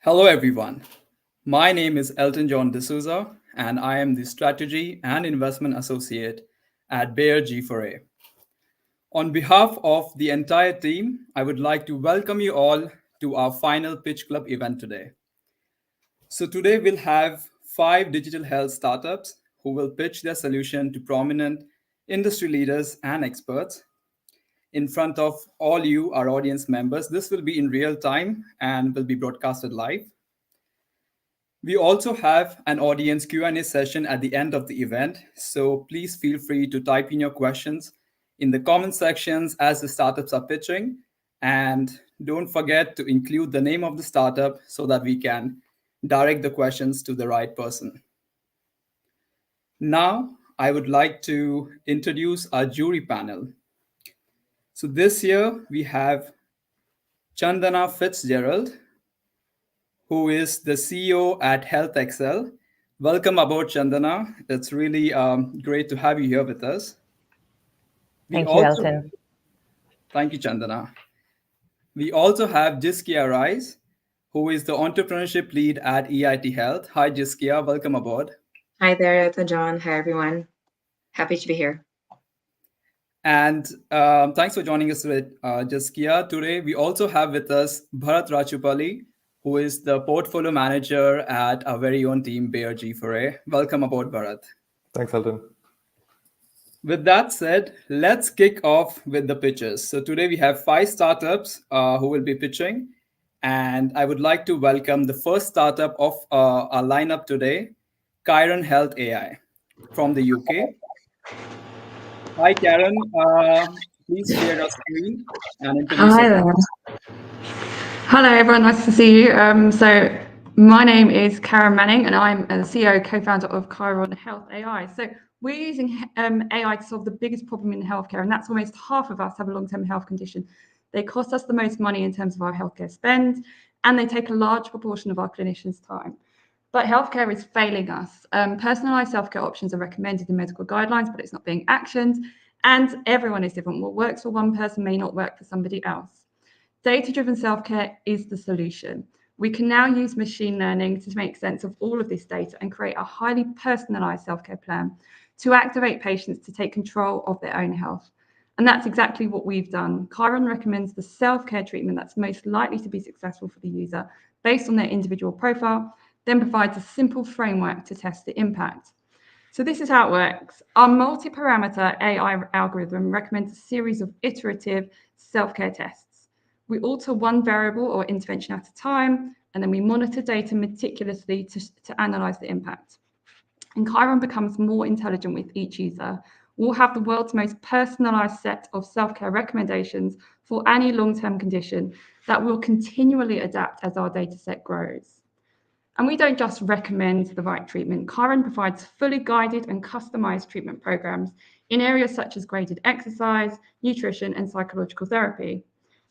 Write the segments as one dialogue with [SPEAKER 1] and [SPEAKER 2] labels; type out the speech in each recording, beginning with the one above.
[SPEAKER 1] Hello, everyone. My name is Elton John D'Souza, and I am the Strategy and Investment Associate at Bayer G4A. On behalf of the entire team, I would like to welcome you all to our final Pitch Club event today. So, today we'll have five digital health startups who will pitch their solution to prominent industry leaders and experts in front of all you, our audience members. This will be in real time and will be broadcasted live. We also have an audience Q&A session at the end of the event, so please feel free to type in your questions in the comment sections as the startups are pitching, and don't forget to include the name of the startup so that we can direct the questions to the right person. Now, I would like to introduce our jury panel. So this year we have Chandana Fitzgerald, who is the CEO at Health Excel. Welcome aboard, Chandana. It's really great to have you here with us.
[SPEAKER 2] Thank you, Elton.
[SPEAKER 1] Thank you, Chandana. We also have Jiskia Rice, who is the entrepreneurship lead at EIT Health. Hi, Jiskia. Welcome aboard.
[SPEAKER 3] Hi there, Elton John. Hi, everyone. Happy to be here.
[SPEAKER 1] And thanks for joining us today, Jiskia. Today, we also have with us Bharat Rachupalli, who is the portfolio manager at our very own team, Bayer G4A. Welcome aboard, Bharat.
[SPEAKER 4] Thanks, Elton.
[SPEAKER 1] With that said, let's kick off with the pitches. So today we have five startups who will be pitching. And I would like to welcome the first startup of our lineup today, Chiron Health AI from the UK. Hi, Karen. Please share your screen and introduce yourself.
[SPEAKER 5] Hello, everyone. Nice to see you. So my name is Karen Manning, and I'm the CEO, co-founder of Chiron Health AI. So we're using AI to solve the biggest problem in healthcare, and that's almost half of us have a long-term health condition. They cost us the most money in terms of our healthcare spend, and they take a large proportion of our clinicians' time. But healthcare is failing us. Personalised self-care options are recommended in medical guidelines, but it's not being actioned, and everyone is different. What works for one person may not work for somebody else. Data-driven self-care is the solution. We can now use machine learning to make sense of all of this data and create a highly personalised self-care plan to activate patients to take control of their own health. And that's exactly what we've done. Chiron recommends the self-care treatment that's most likely to be successful for the user based on their individual profile, then provides a simple framework to test the impact. So this is how it works. Our multi-parameter AI algorithm recommends a series of iterative self-care tests. We alter one variable or intervention at a time, and then we monitor data meticulously to analyze the impact. And Chiron becomes more intelligent with each user. We'll have the world's most personalized set of self-care recommendations for any long-term condition that will continually adapt as our data set grows. And we don't just recommend the right treatment. Chiron provides fully guided and customized treatment programs in areas such as graded exercise, nutrition, and psychological therapy.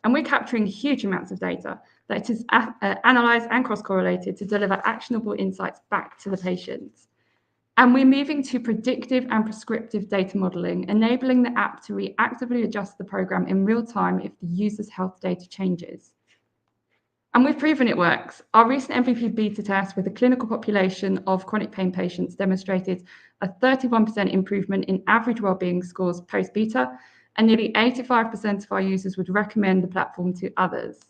[SPEAKER 5] And we're capturing huge amounts of data that is analyzed and cross-correlated to deliver actionable insights back to the patients. And we're moving to predictive and prescriptive data modeling, enabling the app to reactively adjust the program in real time if the user's health data changes. And we've proven it works. Our recent MVP beta test with a clinical population of chronic pain patients demonstrated a 31% improvement in average wellbeing scores post-beta, and nearly 85% of our users would recommend the platform to others.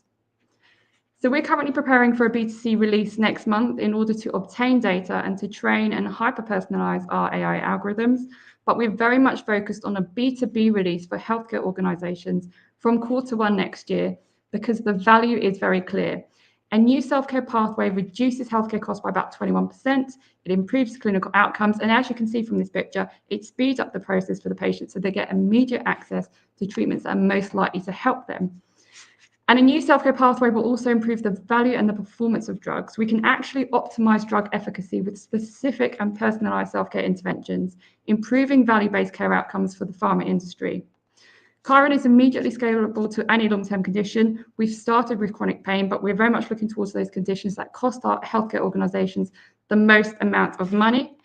[SPEAKER 5] So we're currently preparing for a B2C release next month in order to obtain data and to train and hyper-personalize our AI algorithms, but we're very much focused on a B2B release for healthcare organizations from Q1 next year, because the value is very clear. A new self-care pathway reduces healthcare costs by about 21%. It improves clinical outcomes. And as you can see from this picture, it speeds up the process for the patient so they get immediate access to treatments that are most likely to help them. And a new self-care pathway will also improve the value and the performance of drugs. We can actually optimize drug efficacy with specific and personalized self-care interventions, improving value-based care outcomes for the pharma industry. Chiron is immediately scalable to any long-term condition. We've started with chronic pain, but we're very much looking towards those conditions that cost our healthcare organizations the most amount of money.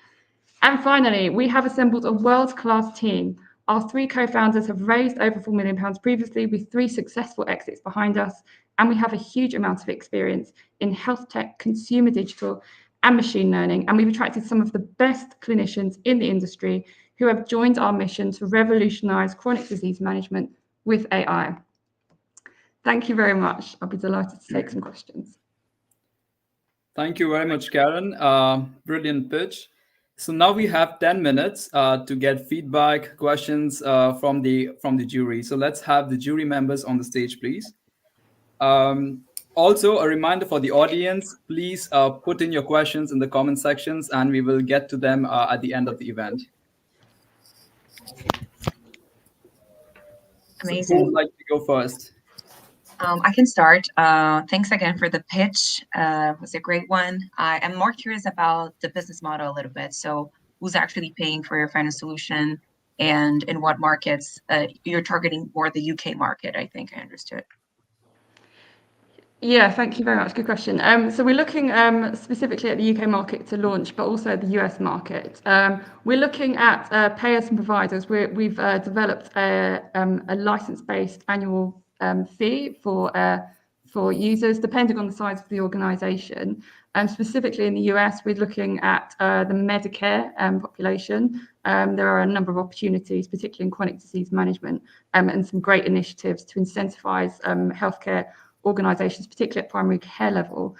[SPEAKER 5] And finally, we have assembled a world-class team. Our three co-founders have raised over £4 million previously with 3 successful exits behind us, And we have a huge amount of experience in health tech, consumer digital, and machine learning. And we've attracted some of the best clinicians in the industry who have joined our mission to revolutionize chronic disease management with AI. Thank you very much. I'll be delighted to take some questions.
[SPEAKER 1] Thank you very much, Karen. Brilliant pitch. So now we have 10 minutes to get feedback, questions from the jury. So let's have the jury members on the stage, please. Also, a reminder for the audience, please put in your questions in the comment sections and we will get to them at the end of the event.
[SPEAKER 3] Amazing.
[SPEAKER 1] So who would like to go first?
[SPEAKER 3] I can start. Thanks again for the pitch. It was a great one. I am more curious about the business model a little bit. So who's actually paying for your final solution and in what markets? You're targeting more the UK market, I think I understood.
[SPEAKER 5] Yeah, thank you very much. Good question. So we're looking specifically at the UK market to launch, but also the US market. We're looking at payers and providers. We've developed a license-based annual fee for users, depending on the size of the organisation. Specifically in the US, we're looking at the Medicare population. There are a number of opportunities, particularly in chronic disease management, and some great initiatives to incentivise healthcare organisations, particularly at primary care level.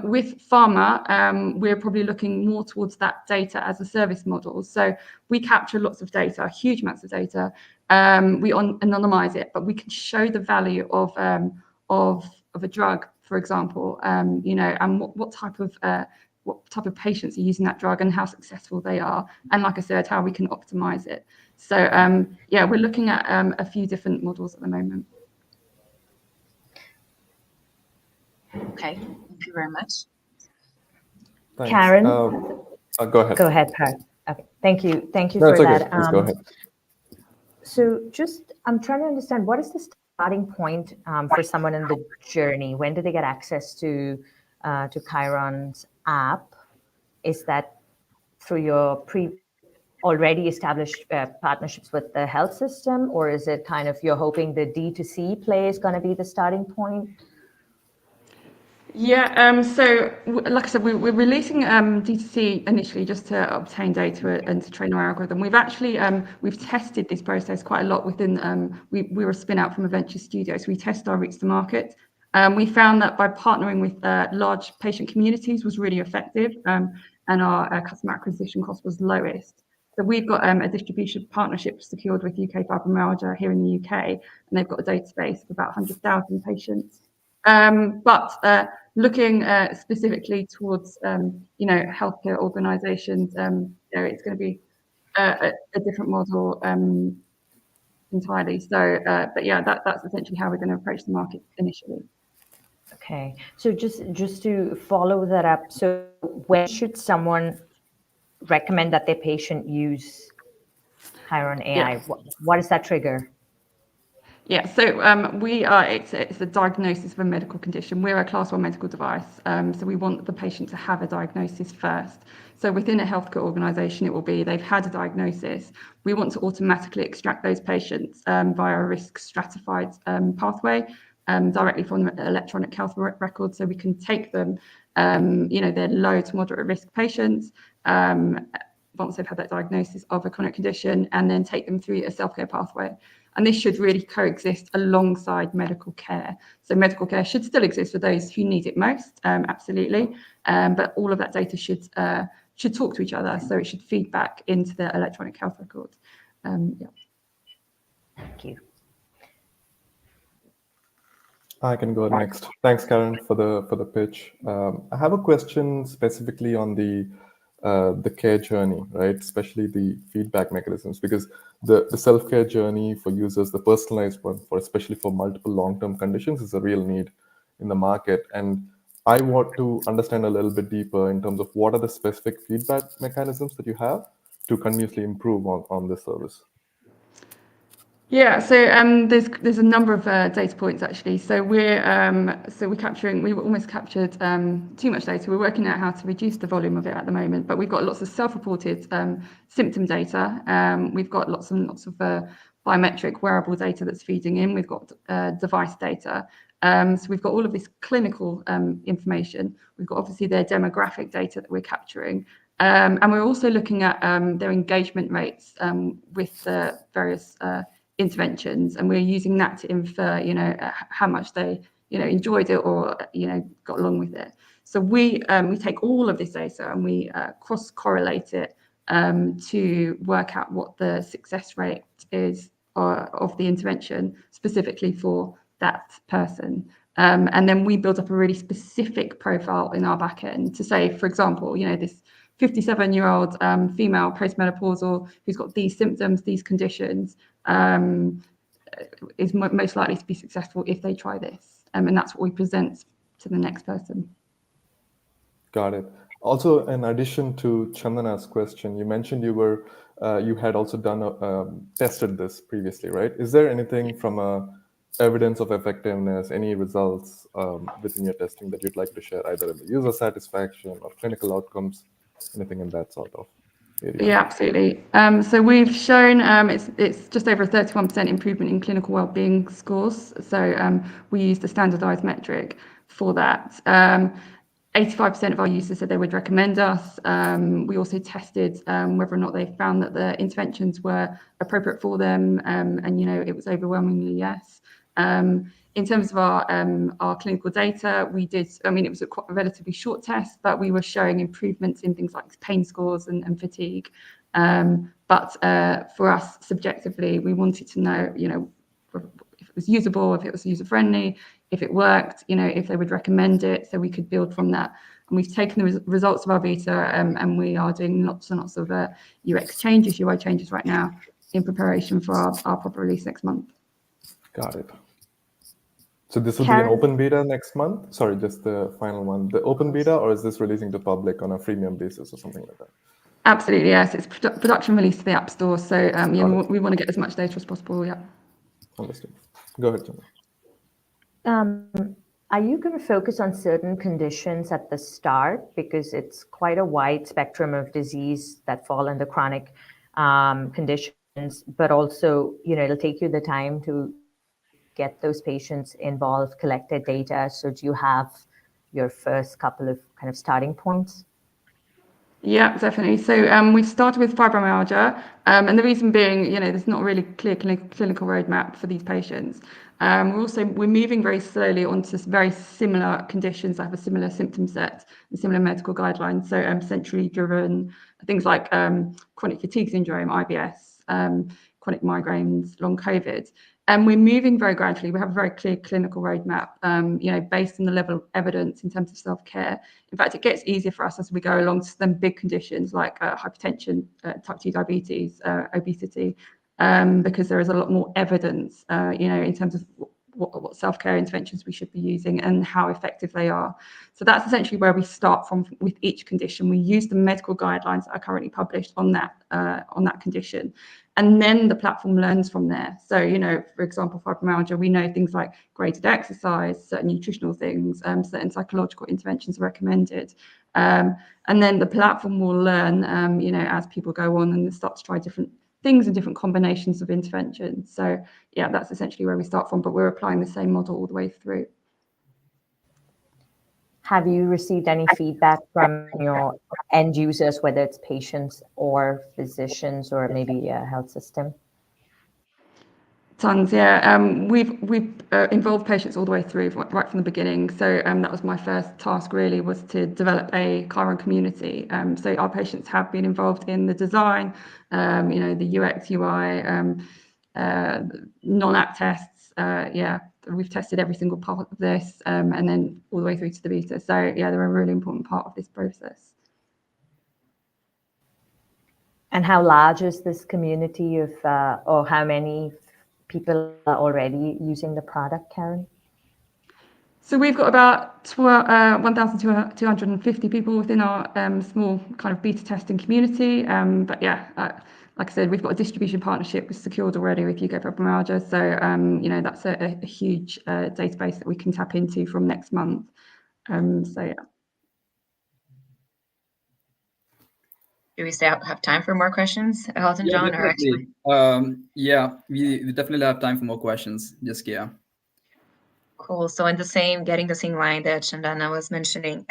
[SPEAKER 5] With pharma, we're probably looking more towards that data as a service model. So we capture lots of data, huge amounts of data. We anonymise it, but we can show the value of a drug, for example, and what type of patients are using that drug and how successful they are, and like I said, how we can optimise it. So yeah, we're looking at a few different models at the moment.
[SPEAKER 3] Okay, thank you very much.
[SPEAKER 2] Thanks. Karen?
[SPEAKER 4] Go ahead.
[SPEAKER 2] Go ahead, Pat. Okay, thank you. Thank you
[SPEAKER 4] no,
[SPEAKER 2] for
[SPEAKER 4] it's okay.
[SPEAKER 2] that.
[SPEAKER 4] Please go ahead.
[SPEAKER 2] So I'm trying to understand, what is the starting point for someone in the journey? When do they get access to Chiron's app? Is that through your already established partnerships with the health system, or is it kind of you're hoping the D2C play is going to be the starting point?
[SPEAKER 5] Yeah, so like I said, we're releasing D2C initially just to obtain data and to train our algorithm. We've actually we've tested this process quite a lot within. We were a spin out from a venture studio, so we test our routes to market. We found that by partnering with large patient communities was really effective, and our customer acquisition cost was lowest. So we've got a distribution partnership secured with UK Fibromyalgia here in the UK, and they've got a database of about 100,000 patients. But looking specifically towards healthcare organisations, it's going to be a different model entirely. So, but yeah, that's essentially how we're going to approach the market initially.
[SPEAKER 2] Okay, so just to follow that up, so when should someone recommend that their patient use Chiron AI?
[SPEAKER 5] Yeah.
[SPEAKER 2] What is that trigger?
[SPEAKER 5] Yeah, so it's a diagnosis of a medical condition. We're a class 1 medical device, so we want the patient to have a diagnosis first. So within a healthcare organisation, it will be they've had a diagnosis. We want to automatically extract those patients via a risk stratified pathway directly from the electronic health record, so we can take them, they're low to moderate risk patients, once they've had that diagnosis of a chronic condition, and then take them through a self-care pathway. And this should really coexist alongside medical care. So medical care should still exist for those who need it most, absolutely. But all of that data should talk to each other. So it should feed back into the electronic health record. Yeah.
[SPEAKER 2] Thank you.
[SPEAKER 4] I can go next. Thanks, Karen, for the pitch. I have a question specifically on the care journey, right? Especially the feedback mechanisms, because the self-care journey for users, the personalized one, especially for multiple long-term conditions, is a real need in the market. And I want to understand a little bit deeper in terms of what are the specific feedback mechanisms that you have to continuously improve on this service.
[SPEAKER 5] Yeah, so there's a number of data points actually. So we've almost captured too much data. We're working out how to reduce the volume of it at the moment, but we've got lots of self-reported symptom data. We've got lots and lots of biometric wearable data that's feeding in. We've got device data. So we've got all of this clinical information. We've got obviously their demographic data that we're capturing. And we're also looking at their engagement rates with the various interventions, and we're using that to infer, how much they, enjoyed it or, got along with it. So we take all of this data and we cross-correlate it to work out what the success rate is of the intervention specifically for that person. And then we build up a really specific profile in our back end to say, for example, this 57-year-old female postmenopausal who's got these symptoms, these conditions, is most likely to be successful if they try this. And that's what we present to the next person.
[SPEAKER 4] Got it. Also, in addition to Chandana's question, you mentioned you had also tested this previously, right? Is there anything from a evidence of effectiveness, any results within your testing that you'd like to share, either in the user satisfaction or clinical outcomes, anything in that sort of area?
[SPEAKER 5] Yeah, absolutely. So we've shown it's just over a 31% improvement in clinical wellbeing scores. So we used a standardized metric for that. 85% of our users said they would recommend us. We also tested whether or not they found that the interventions were appropriate for them, and it was overwhelmingly yes. In terms of our clinical data, we did. It was a relatively short test, but we were showing improvements in things like pain scores and fatigue. But for us, subjectively, we wanted to know, if it was usable, if it was user friendly, if it worked, if they would recommend it, so we could build from that. And we've taken the results of our beta, and we are doing lots and lots of UX changes, UI changes right now in preparation for our proper release next month.
[SPEAKER 4] Got it. So this will be an open beta next month? Sorry, just the final one. The open beta, or is this releasing to public on a freemium basis or something like that?
[SPEAKER 5] Absolutely, yes. It's production release to the App Store. So we want to get as much data as possible, yeah.
[SPEAKER 4] Understood. Go ahead, Chandana.
[SPEAKER 2] Are you going to focus on certain conditions at the start? Because it's quite a wide spectrum of disease that fall under chronic conditions, but also, it'll take you the time to get those patients involved, collected data. So do you have your first couple of kind of starting points?
[SPEAKER 5] Yeah, definitely. So we started with fibromyalgia, and the reason being, there's not really clear clinical roadmap for these patients. We're moving very slowly onto very similar conditions that have a similar symptom set and similar medical guidelines. So centrally driven things like chronic fatigue syndrome, IBS, chronic migraines, long COVID. And we're moving very gradually. We have a very clear clinical roadmap, based on the level of evidence in terms of self-care. In fact, it gets easier for us as we go along to some big conditions like hypertension, type 2 diabetes, obesity, because there is a lot more evidence, in terms of what self-care interventions we should be using and how effective they are. So that's essentially where we start from with each condition. We use the medical guidelines that are currently published on that condition. And then the platform learns from there. So, for example, fibromyalgia, we know things like graded exercise, certain nutritional things, certain psychological interventions are recommended. And then the platform will learn, as people go on and start to try different things and different combinations of interventions. So, yeah, that's essentially where we start from, but we're applying the same model all the way through.
[SPEAKER 2] Have you received any feedback from your end users, whether it's patients or physicians or maybe a health system?
[SPEAKER 5] Tons, yeah. We've involved patients all the way through, right from the beginning. So that was my first task, really, was to develop a Chiron community. So our patients have been involved in the design, the UX, UI, non-app tests. We've tested every single part of this, and then all the way through to the beta. So yeah, they're a really important part of this process.
[SPEAKER 2] And how large is this community of, or how many people are already using the product, Karen?
[SPEAKER 5] So we've got about 1,250 people within our small kind of beta testing community. But yeah, like I said, we've got a distribution partnership secured already with UK Fibromyalgia. So, that's a huge database that we can tap into from next month. So yeah.
[SPEAKER 3] Do we still have time for more questions, Elton John?
[SPEAKER 1] Definitely. We definitely have time for more questions. Just, yeah.
[SPEAKER 3] Cool. So in getting the same line that Chandana was mentioning,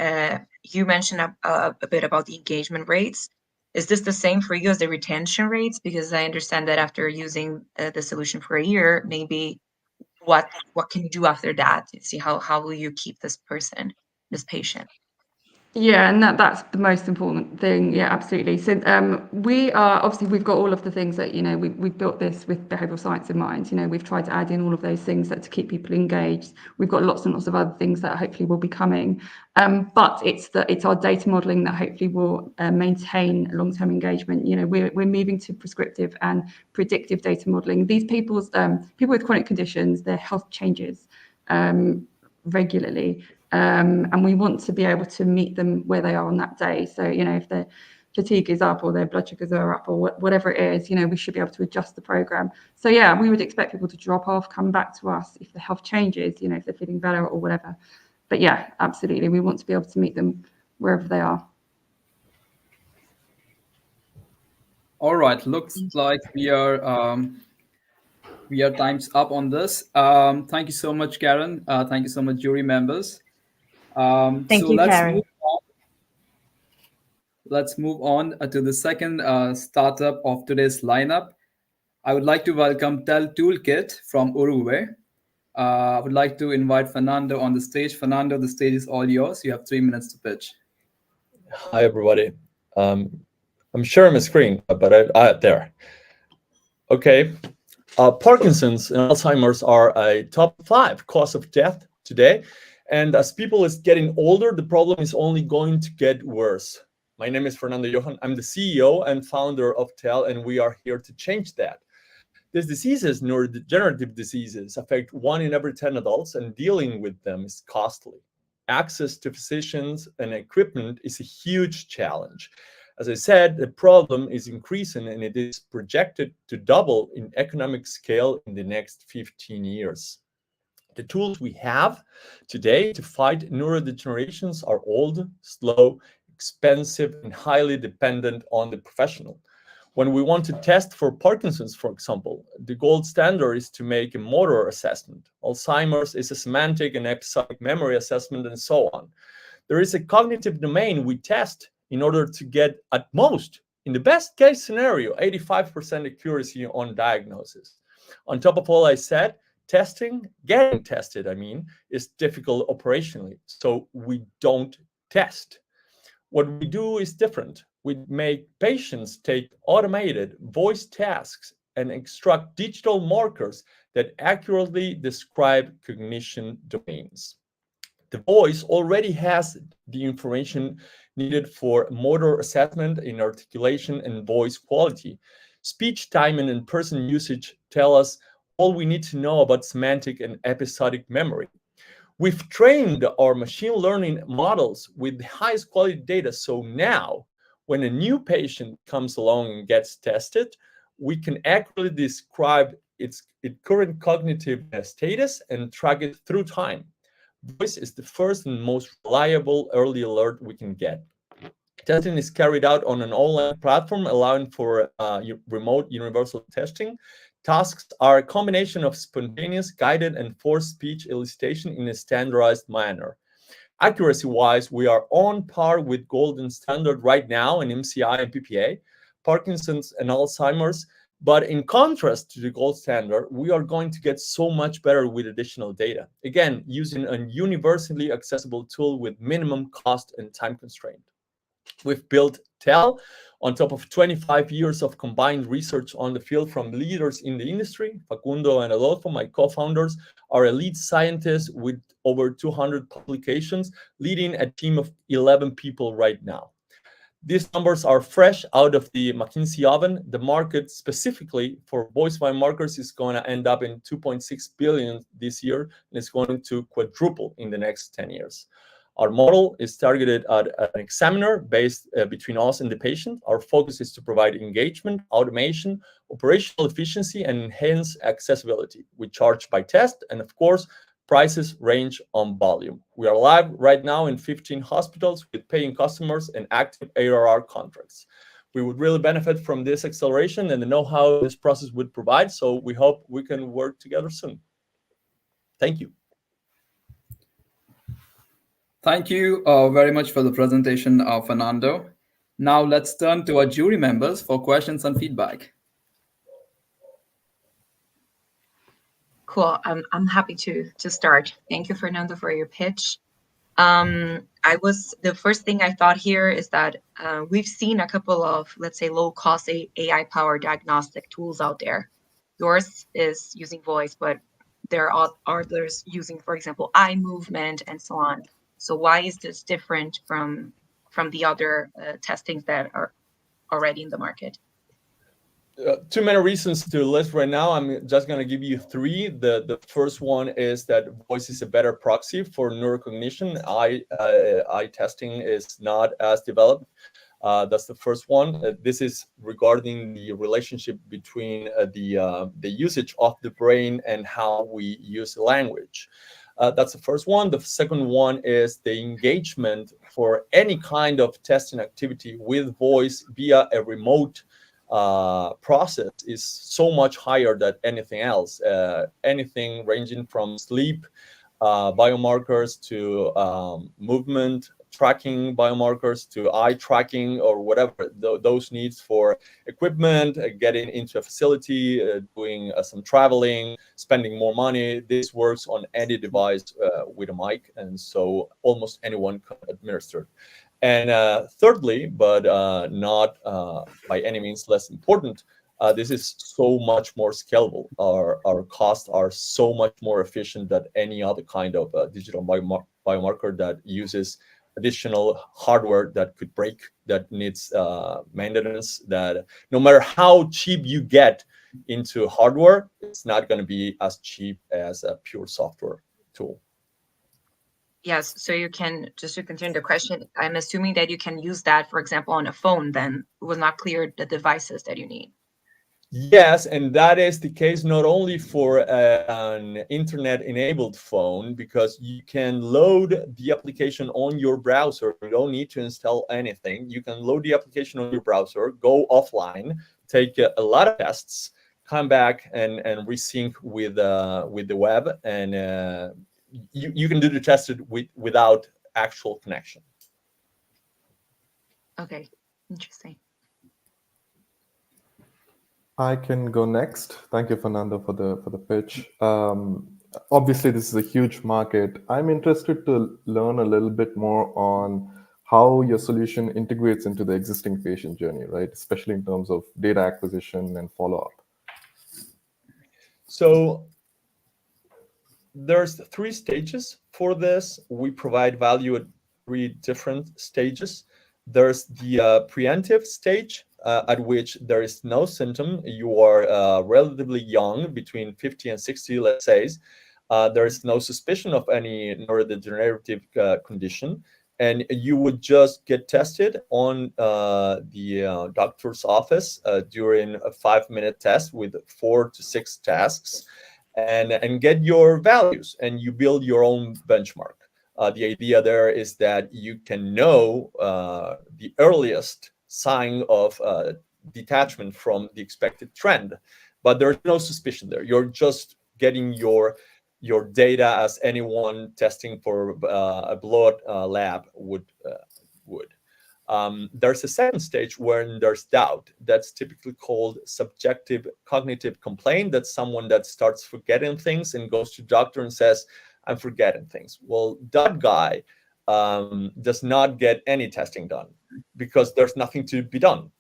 [SPEAKER 3] you mentioned a bit about the engagement rates. Is this the same for you as the retention rates? Because I understand that after using the solution for a year, maybe what can you do after that? See how will you keep this patient?
[SPEAKER 5] Yeah, and that's the most important thing. Yeah, absolutely. So we are obviously, we've got all of the things that, we've built this with behavioral science in mind. We've tried to add in all of those things that to keep people engaged. We've got lots and lots of other things that hopefully will be coming. But it's our data modeling that hopefully will maintain long-term engagement. We're moving to prescriptive and predictive data modeling. These people with chronic conditions, their health changes regularly. And we want to be able to meet them where they are on that day. So, if their fatigue is up or their blood sugars are up or whatever it is, we should be able to adjust the program. So, yeah, we would expect people to drop off, come back to us if the health changes, if they're feeling better or whatever. But yeah, absolutely. We want to be able to meet them wherever they are.
[SPEAKER 1] All right. Looks like we are time's up on this. Thank you so much, Karen. Thank you so much, jury members.
[SPEAKER 2] Thank you,
[SPEAKER 1] Let's
[SPEAKER 2] Karen.
[SPEAKER 1] move on. Let's move on to the second startup of today's lineup. I would like to welcome Tel Toolkit from Uruguay. I would like to invite Fernando on the stage. Fernando, the stage is all yours. You have 3 minutes to pitch.
[SPEAKER 6] Hi, everybody. I'm sharing my screen, but there. Okay. Parkinson's and Alzheimer's are a top 5 cause of death today. And as people is getting older, the problem is only going to get worse. My name is Fernando Johan. I'm the CEO and founder of TEL, and we are here to change that. These diseases, neurodegenerative diseases, affect 1 in every 10 adults, and dealing with them is costly. Access to physicians and equipment is a huge challenge. As I said, the problem is increasing, and it is projected to double in economic scale in the next 15 years. The tools we have today to fight neurodegenerations are old, slow, expensive, and highly dependent on the professional. When we want to test for Parkinson's, for example, the gold standard is to make a motor assessment. Alzheimer's is a semantic and episodic memory assessment, and so on. There is a cognitive domain we test in order to get, at most, in the best case scenario, 85% accuracy on diagnosis. On top of all I said, getting tested, is difficult operationally, so we don't test. What we do is different. We make patients take automated voice tasks and extract digital markers that accurately describe cognition domains. The voice already has the information needed for motor assessment in articulation and voice quality. Speech timing and person usage tell us all we need to know about semantic and episodic memory. We've trained our machine learning models with the highest quality data, so now when a new patient comes along and gets tested, we can accurately describe its current cognitive status and track it through time. Voice is the first and most reliable early alert we can get. Testing is carried out on an online platform allowing for remote universal testing. Tasks are a combination of spontaneous, guided, and forced speech elicitation in a standardized manner. Accuracy-wise, we are on par with golden standard right now in MCI and PPA, Parkinson's and Alzheimer's, but in contrast to the gold standard, we are going to get so much better with additional data. Again, using a universally accessible tool with minimum cost and time constraint. We've built TEL on top of 25 years of combined research on the field from leaders in the industry. Facundo and Adolfo, my co-founders, are elite scientists with over 200 publications, leading a team of 11 people right now. These numbers are fresh out of the McKinsey oven. The market specifically for voice biomarkers is going to end up in 2.6 billion this year, and it's going to quadruple in the next 10 years. Our model is targeted at an examiner based between us and the patient. Our focus is to provide engagement, automation, operational efficiency, and enhance accessibility. We charge by test, and of course, prices range on volume. We are live right now in 15 hospitals with paying customers and active ARR contracts. We would really benefit from this acceleration and the know-how this process would provide, so we hope we can work together soon. Thank you.
[SPEAKER 1] Thank you very much for the presentation, Fernando. Now let's turn to our jury members for questions and feedback.
[SPEAKER 3] Cool. I'm happy to start. Thank you, Fernando, for your pitch. The first thing I thought here is that we've seen a couple of, let's say, low-cost AI-powered diagnostic tools out there. Yours is using voice, but there are others using, for example, eye movement and so on. So why is this different from the other testings that are already in the market?
[SPEAKER 6] Too many reasons to list right now. I'm just going to give you three. The first one is that voice is a better proxy for neurocognition. Eye testing is not as developed. That's the first one. This is regarding the relationship between the usage of the brain and how we use language. That's the first one. The second one is the engagement for any kind of testing activity with voice via a remote process is so much higher than anything else. Anything ranging from sleep biomarkers to movement tracking biomarkers to eye tracking or whatever, those needs for equipment, getting into a facility, doing some traveling, spending more money. This works on any device with a mic, and so almost anyone can administer it. And thirdly, but not by any means less important, this is so much more scalable. Our costs are so much more efficient than any other kind of digital biomarker that uses additional hardware that could break, that needs maintenance, that no matter how cheap you get into hardware, it's not going to be as cheap as a pure software tool.
[SPEAKER 3] Yes, so you can, just to continue the question, I'm assuming that you can use that, for example, on a phone, then it was not clear the devices that you need.
[SPEAKER 6] Yes, and that is the case not only for an internet-enabled phone, because you can load the application on your browser. You don't need to install anything. You can load the application on your browser, go offline, take a lot of tests, come back and resync with the web, and you can do the test without actual connection.
[SPEAKER 3] Okay, interesting.
[SPEAKER 4] I can go next. Thank you, Fernando, for the pitch. Obviously, this is a huge market. I'm interested to learn a little bit more on how your solution integrates into the existing patient journey, right? Especially in terms of data acquisition and follow-up.
[SPEAKER 6] So there's 3 stages for this. We provide value at 3 different stages. There's the preemptive stage, at which there is no symptom. You are relatively young, between 50 and 60, let's say. There is no suspicion of any neurodegenerative condition, and you would just get tested on the doctor's office during a 5-minute test with 4 to 6 tasks, and get your values, and you build your own benchmark. The idea there is that you can know the earliest sign of detachment from the expected trend, but there's no suspicion there. You're just getting your data as anyone testing for a blood lab would. There's a second stage where there's doubt. That's typically called subjective cognitive complaint. That's someone that starts forgetting things and goes to the doctor and says, I'm forgetting things. Well, that guy does not get any testing done because there's nothing to be done.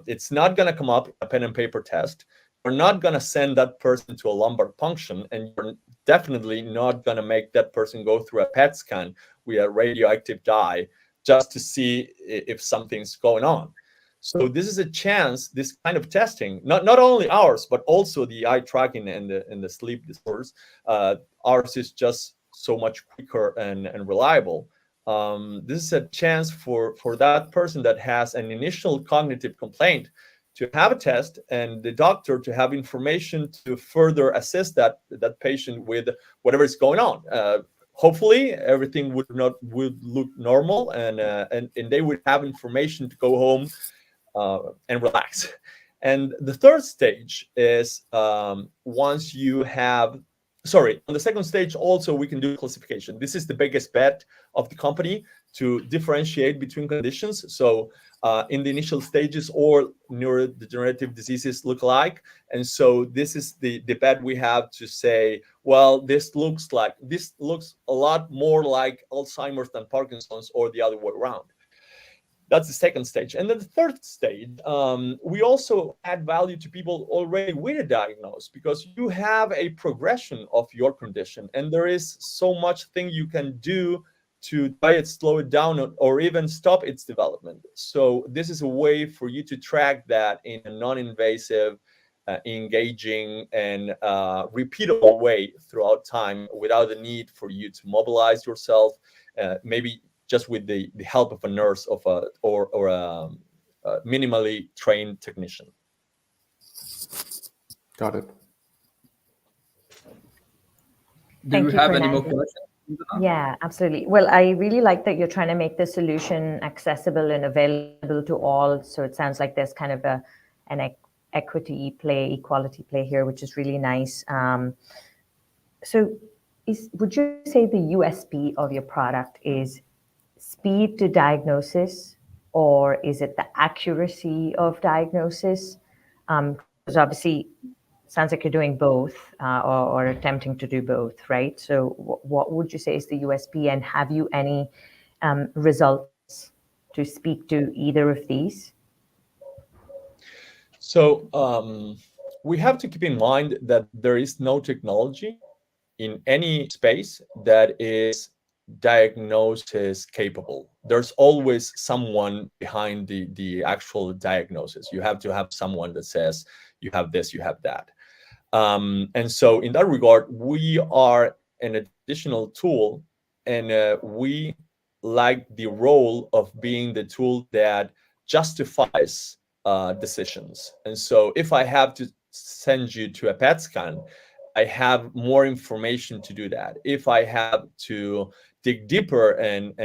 [SPEAKER 6] It's not going to come up in a pen and paper test. You're not going to send that person to a lumbar puncture, and you're definitely not going to make that person go through a PET scan with a radioactive dye just to see if something's going on. So this is a chance, this kind of testing, not only ours, but also the eye tracking and the sleep disorders. Ours is just so much quicker and reliable. This is a chance for that person that has an initial cognitive complaint to have a test, and the doctor to have information to further assess that patient with whatever is going on. Hopefully everything would look normal, and they would have information to go home and relax. And the third stage is once you have sorry, on the second stage also we can do classification. This is the biggest bet of the company to differentiate between conditions. So in the initial stages, or neurodegenerative diseases look alike. And so this is the bet we have to say, well, this looks a lot more like Alzheimer's than Parkinson's, or the other way around. That's the second stage. And then the third stage, we also add value to people already with a diagnosis, because you have a progression of your condition, and there is so much thing you can do to try it, slow it down, or even stop its development. So this is a way for you to track that in a non-invasive, engaging, and repeatable way throughout time, without the need for you to mobilize yourself, maybe just with the help of a nurse or a minimally trained technician.
[SPEAKER 4] Got it.
[SPEAKER 1] Do you have any more
[SPEAKER 2] Fernando.
[SPEAKER 1] questions?
[SPEAKER 2] Yeah, absolutely. Well, I really like that you're trying to make the solution accessible and available to all. So it sounds like there's kind of an equity play, equality play here, which is really nice. So would you say the USP of your product is speed to diagnosis, or is it the accuracy of diagnosis? Because obviously, sounds like you're doing both, or attempting to do both, right? So what would you say is the USP, and have you any results to speak to either of these?
[SPEAKER 6] So we have to keep in mind that there is no technology in any space that is diagnosis capable. There's always someone behind the actual diagnosis. You have to have someone that says, you have this, you have that. And so in that regard, we are an additional tool, and we like the role of being the tool that justifies decisions. And so if I have to send you to a PET scan, I have more information to do that. If I have to dig deeper and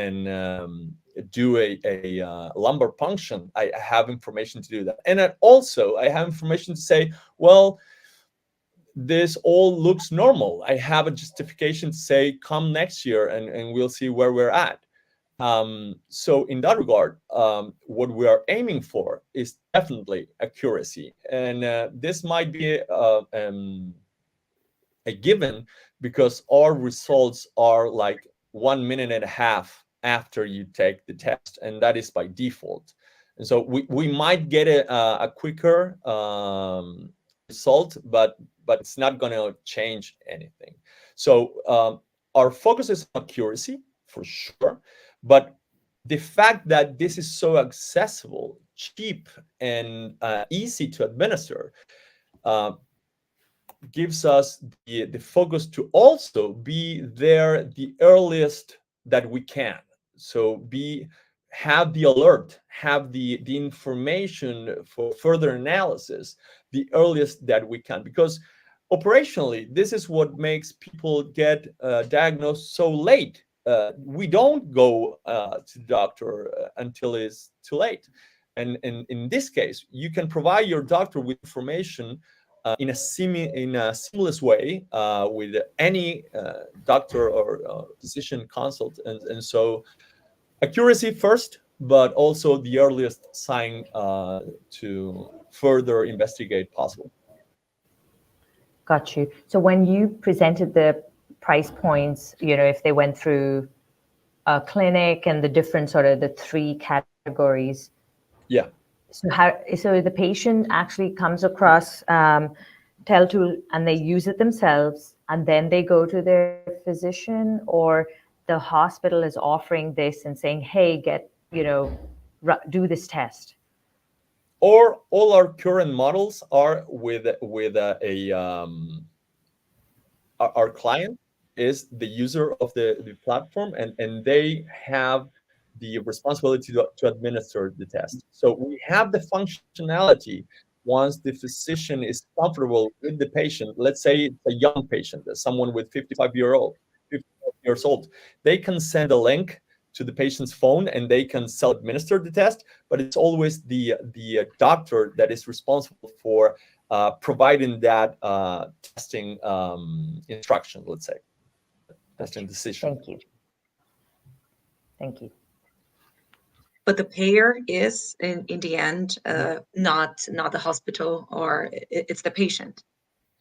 [SPEAKER 6] do a lumbar puncture, I have information to do that. And also I have information to say, well, this all looks normal. I have a justification to say, come next year and we'll see where we're at. So in that regard, what we are aiming for is definitely accuracy. And this might be a given, because our results are like 1.5 minutes after you take the test, and that is by default. And so we might get a quicker result, but it's not going to change anything. So our focus is on accuracy for sure, but the fact that this is so accessible, cheap, and easy to administer gives us the focus to also be there the earliest that we can. So have the alert, have the information for further analysis the earliest that we can, because operationally, this is what makes people get diagnosed so late. We don't go to the doctor until it's too late. And in this case, you can provide your doctor with information in a seamless way with any doctor or physician consult. And so accuracy first, but also the earliest sign to further investigate possible.
[SPEAKER 2] Got you. So when you presented the price points, if they went through a clinic and the different sort of the three categories.
[SPEAKER 6] Yeah.
[SPEAKER 2] So the patient actually comes across TELTool and they use it themselves, and then they go to their physician, or the hospital is offering this and saying, hey, do this test.
[SPEAKER 6] Or all our current models are with our client is the user of the platform, and they have the responsibility to administer the test. So we have the functionality once the physician is comfortable with the patient. Let's say it's a young patient, someone with 55 years old. They can send a link to the patient's phone and they can self-administer the test, but it's always the doctor that is responsible for providing that testing instruction, let's say, testing decision.
[SPEAKER 2] Thank you. Thank you.
[SPEAKER 3] But the payer is in the end not the hospital, or it's the patient.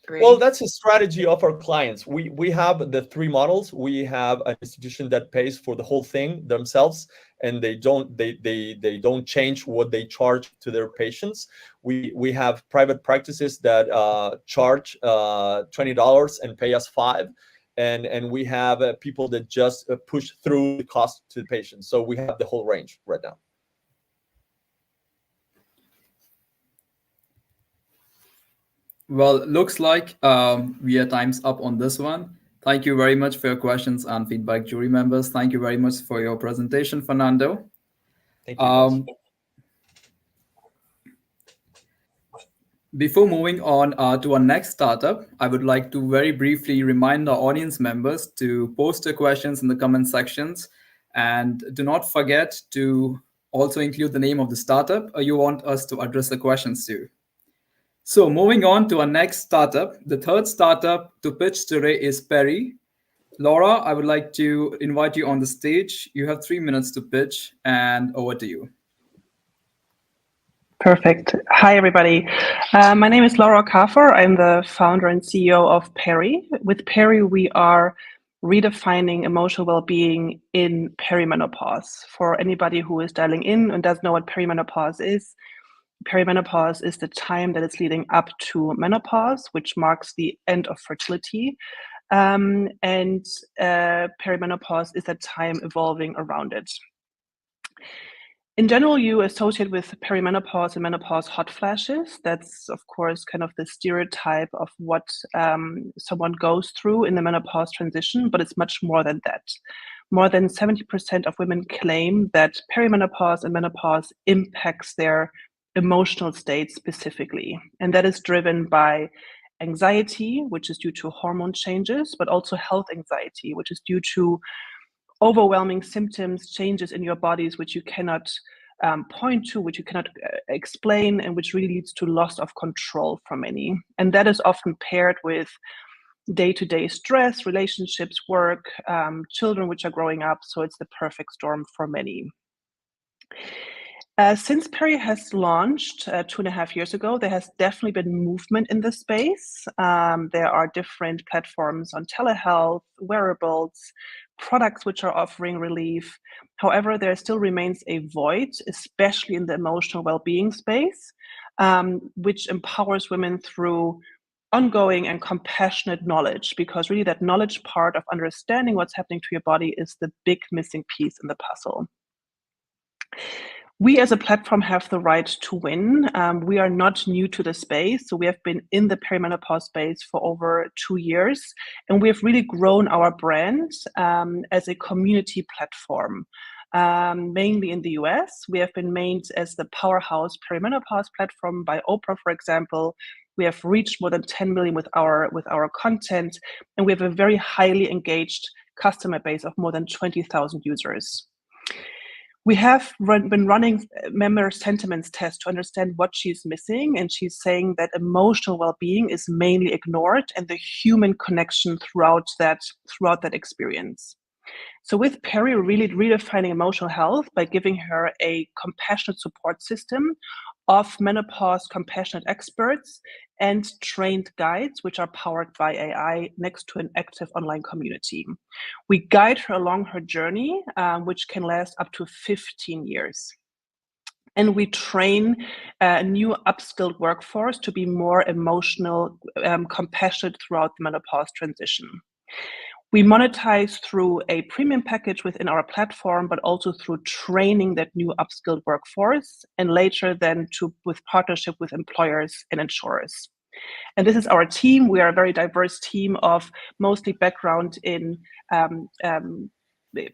[SPEAKER 3] Right?
[SPEAKER 6] Well, that's a strategy of our clients. We have the three models. We have an institution that pays for the whole thing themselves, and they don't change what they charge to their patients. We have private practices that charge $20 and pay us $5, and we have people that just push through the cost to the patients. So we have the whole range right now.
[SPEAKER 1] Well, looks like we are time's up on this one. Thank you very much for your questions and feedback, jury members. Thank you very much for your presentation, Fernando.
[SPEAKER 6] Thank you.
[SPEAKER 1] Before moving on to our next startup, I would like to very briefly remind our audience members to post their questions in the comment sections, and do not forget to also include the name of the startup you want us to address the questions to. So moving on to our next startup, the third startup to pitch today is Perry. Laura, I would like to invite you on the stage. You have 3 minutes to pitch, and over to you.
[SPEAKER 7] Perfect. Hi, everybody. My name is Laura Kaffer. I'm the founder and CEO of Perry. With Perry, we are redefining emotional well-being in perimenopause. For anybody who is dialing in and doesn't know what perimenopause is the time that is leading up to menopause, which marks the end of fertility. Perimenopause is that time evolving around it. In general, you associate with perimenopause and menopause hot flashes. That's, of course, kind of the stereotype of what someone goes through in the menopause transition, but it's much more than that. More than 70% of women claim that perimenopause and menopause impacts their emotional state specifically. And that is driven by anxiety, which is due to hormone changes, but also health anxiety, which is due to overwhelming symptoms, changes in your bodies, which you cannot point to, which you cannot explain, and which really leads to loss of control for many. And that is often paired with day-to-day stress, relationships, work, children which are growing up. So it's the perfect storm for many. Since Perry has launched 2.5 years ago, there has definitely been movement in this space. There are different platforms on telehealth, wearables, products which are offering relief. However, there still remains a void, especially in the emotional well-being space, which empowers women through ongoing and compassionate knowledge, because really that knowledge part of understanding what's happening to your body is the big missing piece in the puzzle. We as a platform have the right to win. We are not new to the space. So we have been in the perimenopause space for over 2 years, and we have really grown our brand as a community platform. Mainly in the US, we have been named as the powerhouse perimenopause platform by Oprah, for example. We have reached more than 10 million with our content, and we have a very highly engaged customer base of more than 20,000 users. We have been running member sentiments tests to understand what she's missing, and she's saying that emotional well-being is mainly ignored, and the human connection throughout that experience. So with Perry, we're really redefining emotional health by giving her a compassionate support system of menopause compassionate experts and trained guides, which are powered by AI, next to an active online community. We guide her along her journey, which can last up to 15 years. And we train a new upskilled workforce to be more emotional, compassionate throughout the menopause transition. We monetize through a premium package within our platform, but also through training that new upskilled workforce, and later then with partnership with employers and insurers. And this is our team. We are a very diverse team of mostly background in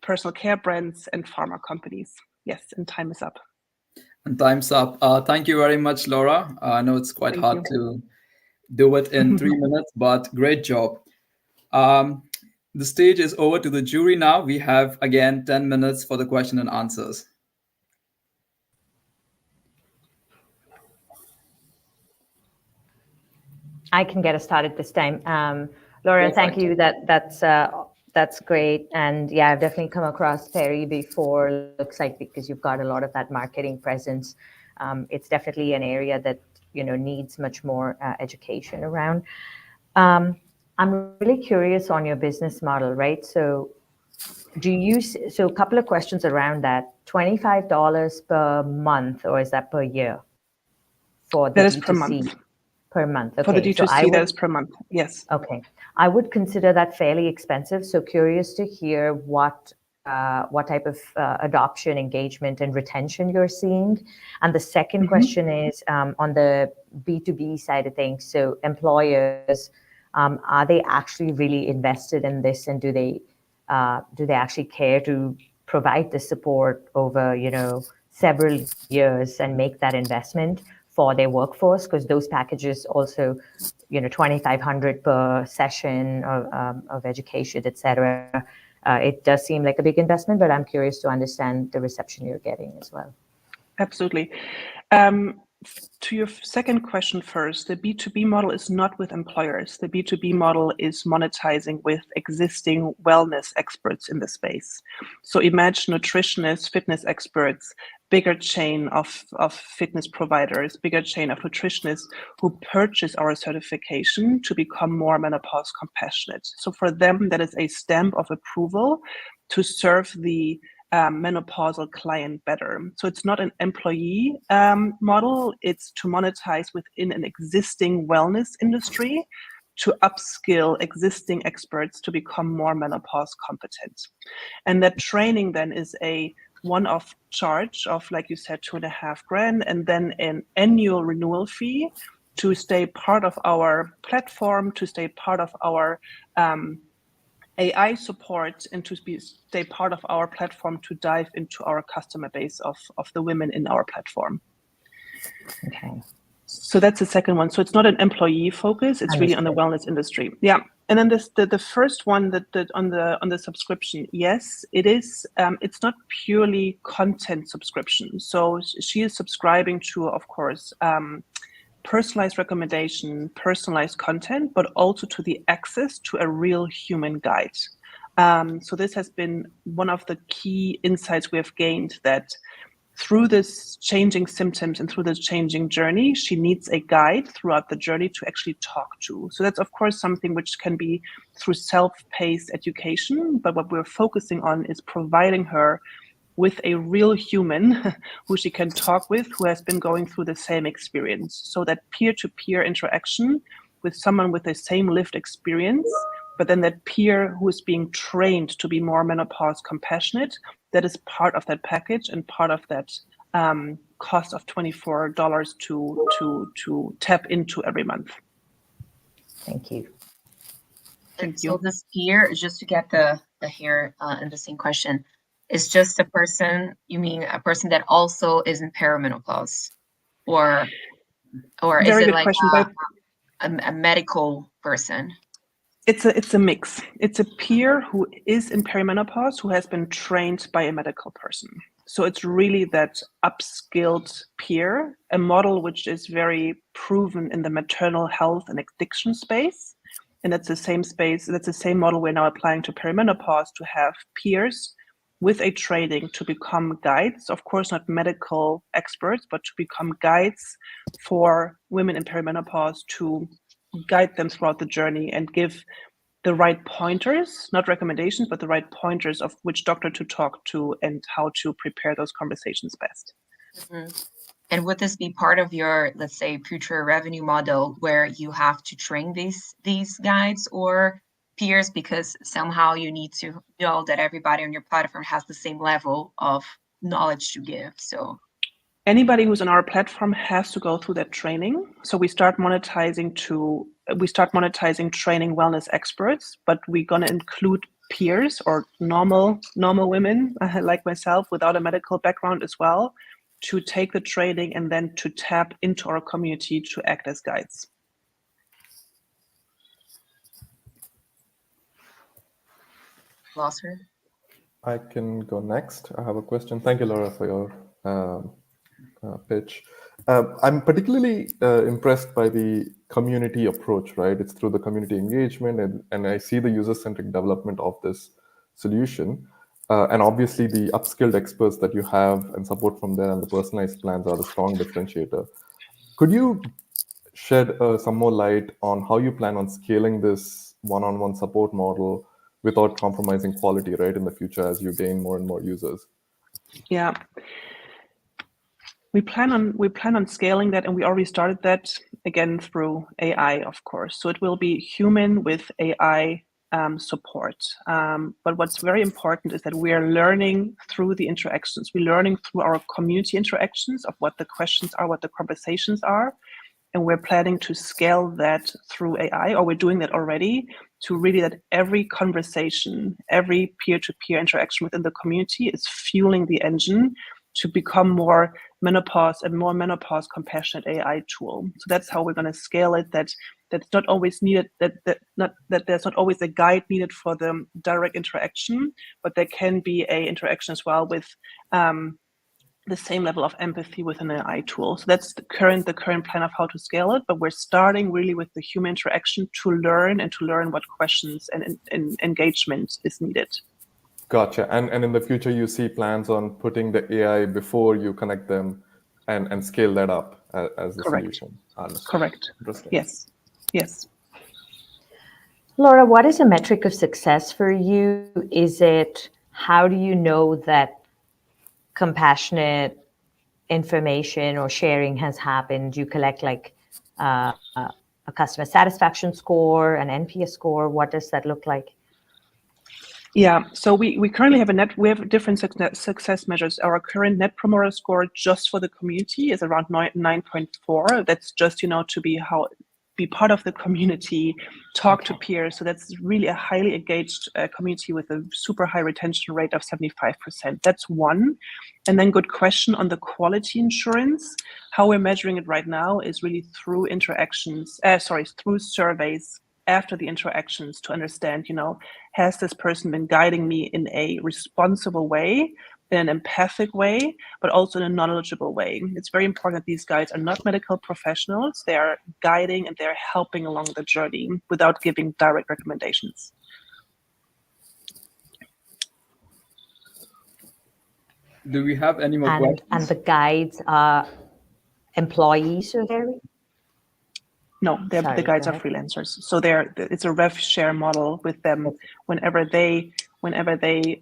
[SPEAKER 7] personal care brands and pharma companies. Yes, and time is up.
[SPEAKER 1] And time's up. Thank you very much, Laura. I know it's quite hard to do it in 3 minutes, but great job. The stage is over to the jury now. We have, again, 10 minutes for the question and answers.
[SPEAKER 2] I can get us started this time. Laura, thank you. That's great. And yeah, I've definitely come across Perry before. Looks like because you've got a lot of that marketing presence, it's definitely an area that needs much more education around. I'm really curious on your business model, right? So so a couple of questions around that. $25 per month, or is that per year for the
[SPEAKER 7] That is
[SPEAKER 2] D2C?
[SPEAKER 7] per month.
[SPEAKER 2] Per month. Okay.
[SPEAKER 7] For the D2C,
[SPEAKER 2] so
[SPEAKER 7] that is per month. Yes.
[SPEAKER 2] Okay. I would consider that fairly expensive. So curious to hear what type of adoption, engagement, and retention you're seeing. And the second question is on the B2B side of things. So employers, are they actually really invested in this, and do they actually care to provide the support over several years and make that investment for their workforce? Because those packages also, $2,500 per session of education, etc. It does seem like a big investment, but I'm curious to understand the reception you're getting as well.
[SPEAKER 7] Absolutely. To your second question first, the B2B model is not with employers. The B2B model is monetizing with existing wellness experts in the space. So imagine nutritionists, fitness experts, bigger chain of fitness providers, bigger chain of nutritionists who purchase our certification to become more menopause compassionate. So for them, that is a stamp of approval to serve the menopausal client better. So it's not an employee model, it's to monetize within an existing wellness industry to upskill existing experts to become more menopause competent. And that training then is a one-off charge of, like you said, $2,500, and then an annual renewal fee to stay part of our platform, to stay part of our AI support, and to stay part of our platform to dive into our customer base of the women in our platform.
[SPEAKER 2] Okay.
[SPEAKER 7] So that's the second one. So it's not an employee focus; it's really on the wellness industry. Yeah. And then the first one that on the subscription, yes, it is. It's not purely content subscription. So she is subscribing to, of course, personalized recommendation, personalized content, but also to the access to a real human guide. So this has been one of the key insights we have gained, that through this changing symptoms and through this changing journey, she needs a guide throughout the journey to actually talk to. So that's, of course, something which can be through self-paced education, but what we're focusing on is providing her with a real human who she can talk with, who has been going through the same experience. So that peer-to-peer interaction with someone with the same lived experience, but then that peer who is being trained to be more menopause compassionate, that is part of that package and part of that cost of $24 to tap into every month.
[SPEAKER 2] Thank you.
[SPEAKER 3] Thank you. So this peer, just to get the hair in the same question, is just a person, you mean a person that also is in perimenopause, or is it like a medical person?
[SPEAKER 7] It's a mix. It's a peer who is in perimenopause who has been trained by a medical person. So it's really that upskilled peer, a model which is very proven in the maternal health and addiction space. And that's the same space, that's the same model we're now applying to perimenopause, to have peers with a training to become guides, of course, not medical experts, but to become guides for women in perimenopause, to guide them throughout the journey and give the right pointers, not recommendations, but the right pointers of which doctor to talk to and how to prepare those conversations best.
[SPEAKER 3] Mm-hmm. And would this be part of your, let's say, future revenue model, where you have to train these guides or peers, because somehow you need to know that everybody on your platform has the same level of knowledge to give? So
[SPEAKER 7] anybody who's on our platform has to go through that training. So we start monetizing training wellness experts, but we're going to include peers or normal women like myself without a medical background as well, to take the training and then to tap into our community to act as guides.
[SPEAKER 3] Lost her.
[SPEAKER 4] I can go next. I have a question. Thank you, Laura, for your pitch. I'm particularly impressed by the community approach, right? It's through the community engagement, and I see the user-centric development of this solution. And obviously, the upskilled experts that you have and support from there and the personalized plans are the strong differentiator. Could you shed some more light on how you plan on scaling this one-on-one support model without compromising quality, right, in the future as you gain more and more users?
[SPEAKER 7] Yeah. We plan on scaling that, and we already started that again through AI, of course. So it will be human with AI support. But what's very important is that we are learning through the interactions. We're learning through our community interactions of what the questions are, what the conversations are. And we're planning to scale that through AI, or we're doing that already, to really that every conversation, every peer-to-peer interaction within the community is fueling the engine to become more menopause and more menopause compassionate AI tool. So that's how we're going to scale it. That's not always needed. That there's not always a guide needed for the direct interaction, but there can be a interaction as well with the same level of empathy with an AI tool. So that's the current plan of how to scale it. But we're starting really with the human interaction to learn what questions and engagement is needed.
[SPEAKER 4] Gotcha. And in the future, you see plans on putting the AI before you connect them and scale that up as the
[SPEAKER 7] Correct.
[SPEAKER 4] solution. Understood.
[SPEAKER 7] Correct.
[SPEAKER 4] Interesting.
[SPEAKER 7] Yes. Yes.
[SPEAKER 2] Laura, what is a metric of success for you? Is it, how do you know that compassionate information or sharing has happened? You collect like a customer satisfaction score, an NPS score. What does that look like?
[SPEAKER 7] Yeah, so we currently have we have different success measures. Our current net promoter score just for the community is around 9.4. That's just, to be part of the community, talk to peers. So that's really a highly engaged community with a super high retention rate of 75%. That's one. And then good question on the quality insurance. How we're measuring it right now is really through through surveys after the interactions to understand, has this person been guiding me in a responsible way, in an empathic way, but also in a knowledgeable way. It's very important that these guys are not medical professionals. They are guiding and they're helping along the journey without giving direct recommendations.
[SPEAKER 1] Do we have any more questions?
[SPEAKER 2] And the guides are employees of Dairy?
[SPEAKER 7] No,
[SPEAKER 2] Sorry,
[SPEAKER 7] the guides
[SPEAKER 2] go
[SPEAKER 7] are
[SPEAKER 2] ahead.
[SPEAKER 7] freelancers. So it's a rev share model with them. Whenever they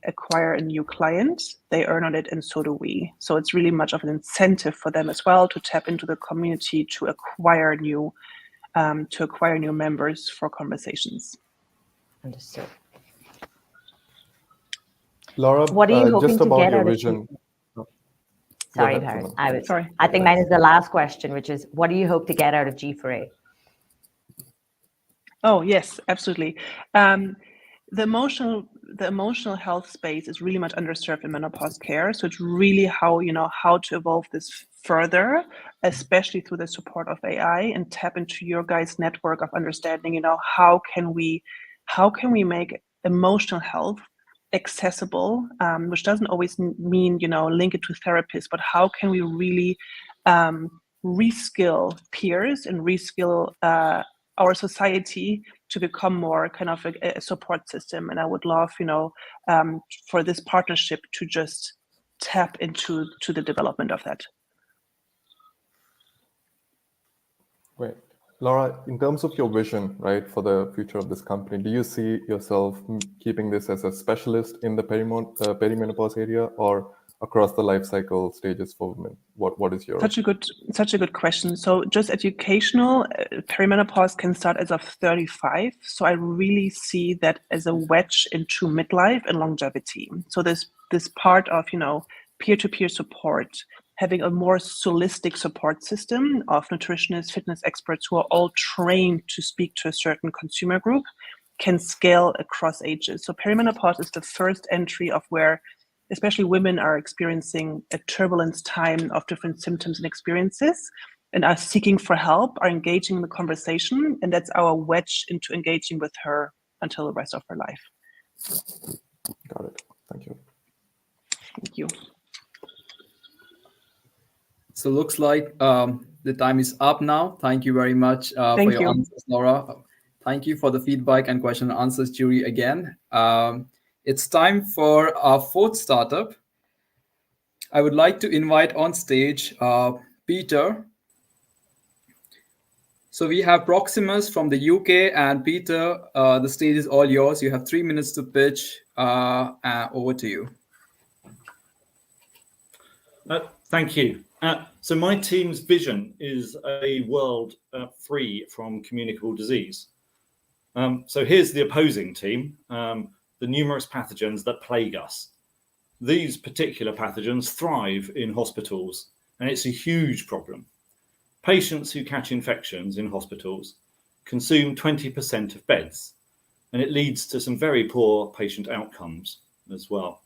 [SPEAKER 7] acquire a new client, they earn on it, and so do we. So it's really much of an incentive for them as well to tap into the community to acquire new members for conversations.
[SPEAKER 2] Understood.
[SPEAKER 4] Laura,
[SPEAKER 2] What are you hoping
[SPEAKER 4] just
[SPEAKER 2] to
[SPEAKER 4] about
[SPEAKER 2] get
[SPEAKER 4] your
[SPEAKER 2] out of
[SPEAKER 4] vision.
[SPEAKER 2] Sorry,
[SPEAKER 4] ahead,
[SPEAKER 2] Paris.
[SPEAKER 4] Simon.
[SPEAKER 7] Sorry.
[SPEAKER 2] I think mine is the last question, which is, what do you hope to get out of G4A?
[SPEAKER 7] Oh, yes, absolutely. The emotional health space is really much underserved in menopause care. So it's really how to evolve this further, especially through the support of AI, and tap into your guys' network of understanding, how can we make emotional health accessible, which doesn't always mean, link it to therapists, but how can we really reskill peers and reskill our society to become more kind of a support system. And I would love, for this partnership to just tap into the development of that.
[SPEAKER 4] Great. Laura, in terms of your vision, right, for the future of this company, do you see yourself keeping this as a specialist in the perimenopause area or across the life cycle stages for women? What is your...
[SPEAKER 7] Such a good question. So just educational, perimenopause can start as of 35. So I really see that as a wedge into midlife and longevity. So this part of, peer-to-peer support, having a more holistic support system of nutritionists, fitness experts who are all trained to speak to a certain consumer group, can scale across ages. So perimenopause is the first entry of where especially women are experiencing a turbulent time of different symptoms and experiences and are seeking for help, are engaging in the conversation. And that's our wedge into engaging with her until the rest of her life.
[SPEAKER 4] Got it. Thank you.
[SPEAKER 7] Thank you.
[SPEAKER 1] So looks like the time is up now. Thank you very much for
[SPEAKER 7] Thank
[SPEAKER 1] your
[SPEAKER 7] you.
[SPEAKER 1] answers, Laura. Thank you for the feedback and question and answers jury again. It's time for our fourth startup. I would like to invite on stage Peter. So we have Proximus from the UK, and Peter, the stage is all yours. You have 3 minutes to pitch. Over to you.
[SPEAKER 8] Thank you. So my team's vision is a world free from communicable disease. So here's the opposing team, the numerous pathogens that plague us. These particular pathogens thrive in hospitals, and it's a huge problem. Patients who catch infections in hospitals consume 20% of beds, and it leads to some very poor patient outcomes as well.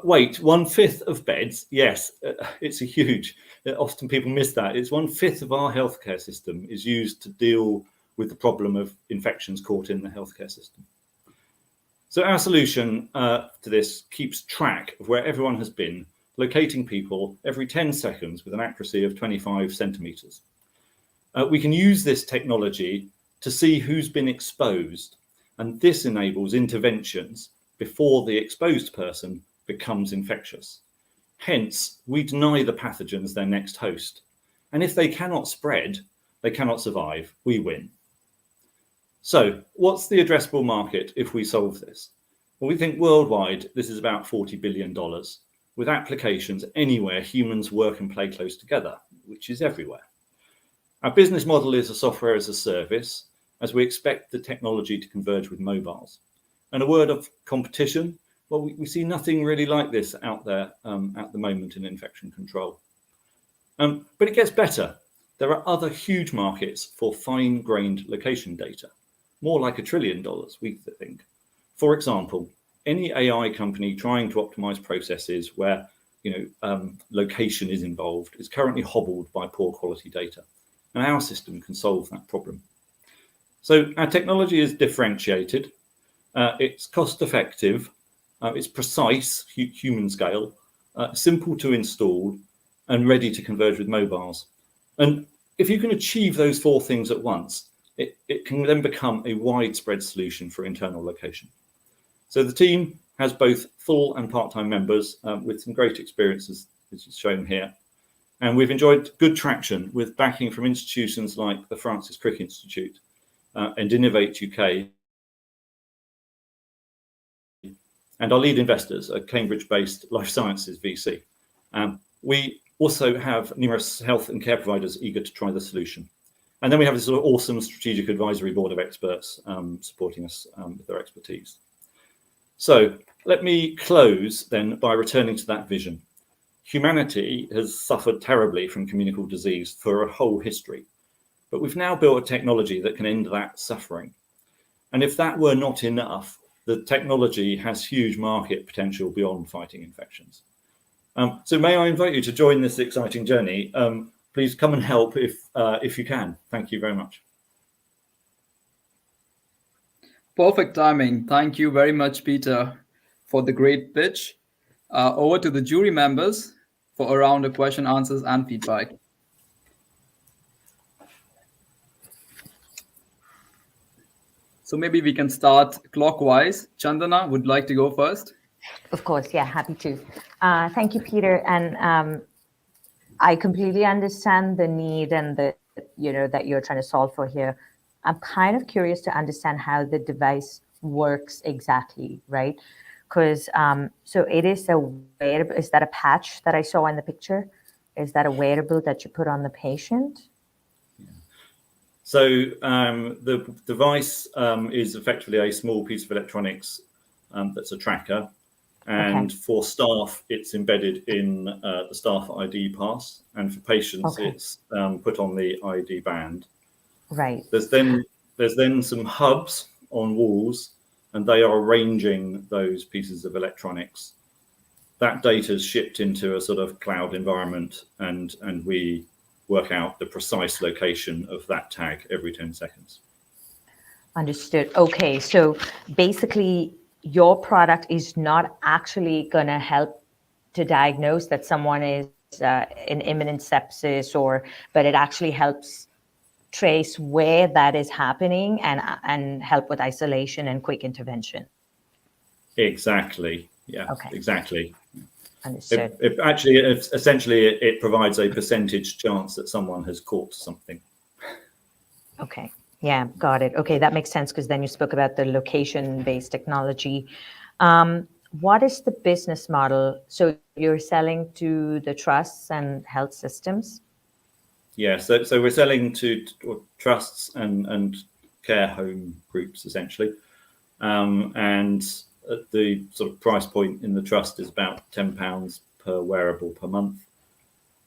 [SPEAKER 8] Wait, 1/5 of beds? Yes, it's a huge, often people miss that. It's 1/5 of our healthcare system is used to deal with the problem of infections caught in the healthcare system. So our solution to this keeps track of where everyone has been, locating people every 10 seconds with an accuracy of 25 centimeters. We can use this technology to see who's been exposed, and this enables interventions before the exposed person becomes infectious. Hence, we deny the pathogens their next host. And if they cannot spread, they cannot survive, we win. So what's the addressable market if we solve this? Well, we think worldwide, this is about $40 billion, with applications anywhere humans work and play close together, which is everywhere. Our business model is a software as a service, as we expect the technology to converge with mobiles. And a word of competition, well, we see nothing really like this out there at the moment in infection control. But it gets better. There are other huge markets for fine-grained location data, more like $1 trillion, we think. For example, any AI company trying to optimize processes where location is involved is currently hobbled by poor quality data, and our system can solve that problem. So our technology is differentiated, it's cost effective, it's precise, human scale, simple to install, and ready to converge with mobiles. And if you can achieve those 4 things at once, it can then become a widespread solution for internal location. So the team has both full and part-time members with some great experiences, as is shown here. And we've enjoyed good traction with backing from institutions like the Francis Crick Institute and Innovate UK. And our lead investors are Cambridge-based life sciences VC. We also have numerous health and care providers eager to try the solution. And then we have this sort of awesome strategic advisory board of experts supporting us with their expertise. So let me close then by returning to that vision. Humanity has suffered terribly from communicable disease for a whole history, but we've now built a technology that can end that suffering. And if that were not enough, the technology has huge market potential beyond fighting infections. So may I invite you to join this exciting journey? Please come and help if you can. Thank you very much.
[SPEAKER 1] Perfect timing. Thank you very much, Peter, for the great pitch. Over to the jury members for a round of question, answers, and feedback. So maybe we can start clockwise. Chandana would like to go first.
[SPEAKER 2] Of course, yeah, happy to. Thank you, Peter. And I completely understand the need and the that you're trying to solve for here. I'm kind of curious to understand how the device works exactly, right? Because so it is a wearable. Is that a patch that I saw in the picture? Is that a wearable that you put on the patient?
[SPEAKER 8] So the device is effectively a small piece of electronics that's a tracker. And for staff, it's embedded in the staff ID pass. And for patients, it's put on the ID band.
[SPEAKER 2] Right.
[SPEAKER 8] There's then some hubs on walls, and they are arranging those pieces of electronics. That data is shipped into a sort of cloud environment, and we work out the precise location of that tag every 10 seconds.
[SPEAKER 2] Understood. Okay, so basically your product is not actually going to help to diagnose that someone is an imminent sepsis, but it actually helps trace where that is happening and help with isolation and quick intervention.
[SPEAKER 8] Exactly. Yeah.
[SPEAKER 2] Okay.
[SPEAKER 8] Exactly.
[SPEAKER 2] Understood.
[SPEAKER 8] Essentially, it provides a percentage chance that someone has caught something.
[SPEAKER 2] Okay. Yeah, got it. Okay, that makes sense, because then you spoke about the location-based technology. What is the business model? So you're selling to the trusts and health systems?
[SPEAKER 8] Yeah, so we're selling to trusts and care home groups, essentially. And the sort of price point in the trust is about £10 per wearable per month.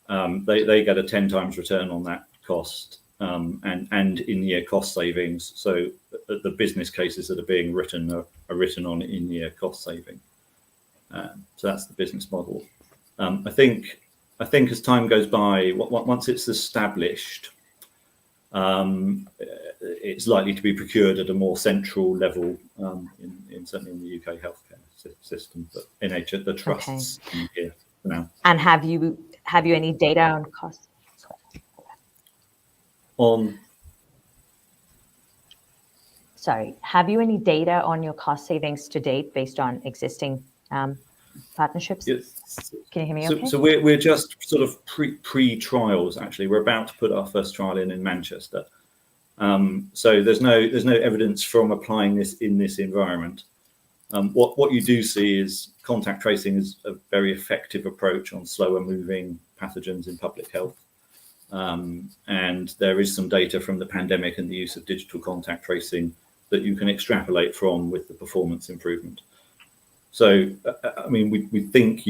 [SPEAKER 8] They get a 10 times return on that cost, and in-year cost savings. So the business cases that are being written are written on in-year cost saving. So that's the business model. I think as time goes by, once it's established, it's likely to be procured at a more central level, certainly in the UK healthcare system, but NHS, the trusts here for now.
[SPEAKER 2] And have you any data on cost? Have you any data on your cost savings to date based on existing partnerships?
[SPEAKER 8] Yes.
[SPEAKER 2] Can you hear me okay?
[SPEAKER 8] So we're just sort of pre-trials, actually. We're about to put our first trial in Manchester. So there's no evidence from applying this in this environment. What you do see is contact tracing is a very effective approach on slower moving pathogens in public health. And there is some data from the pandemic and the use of digital contact tracing that you can extrapolate from with the performance improvement. So, I mean, we think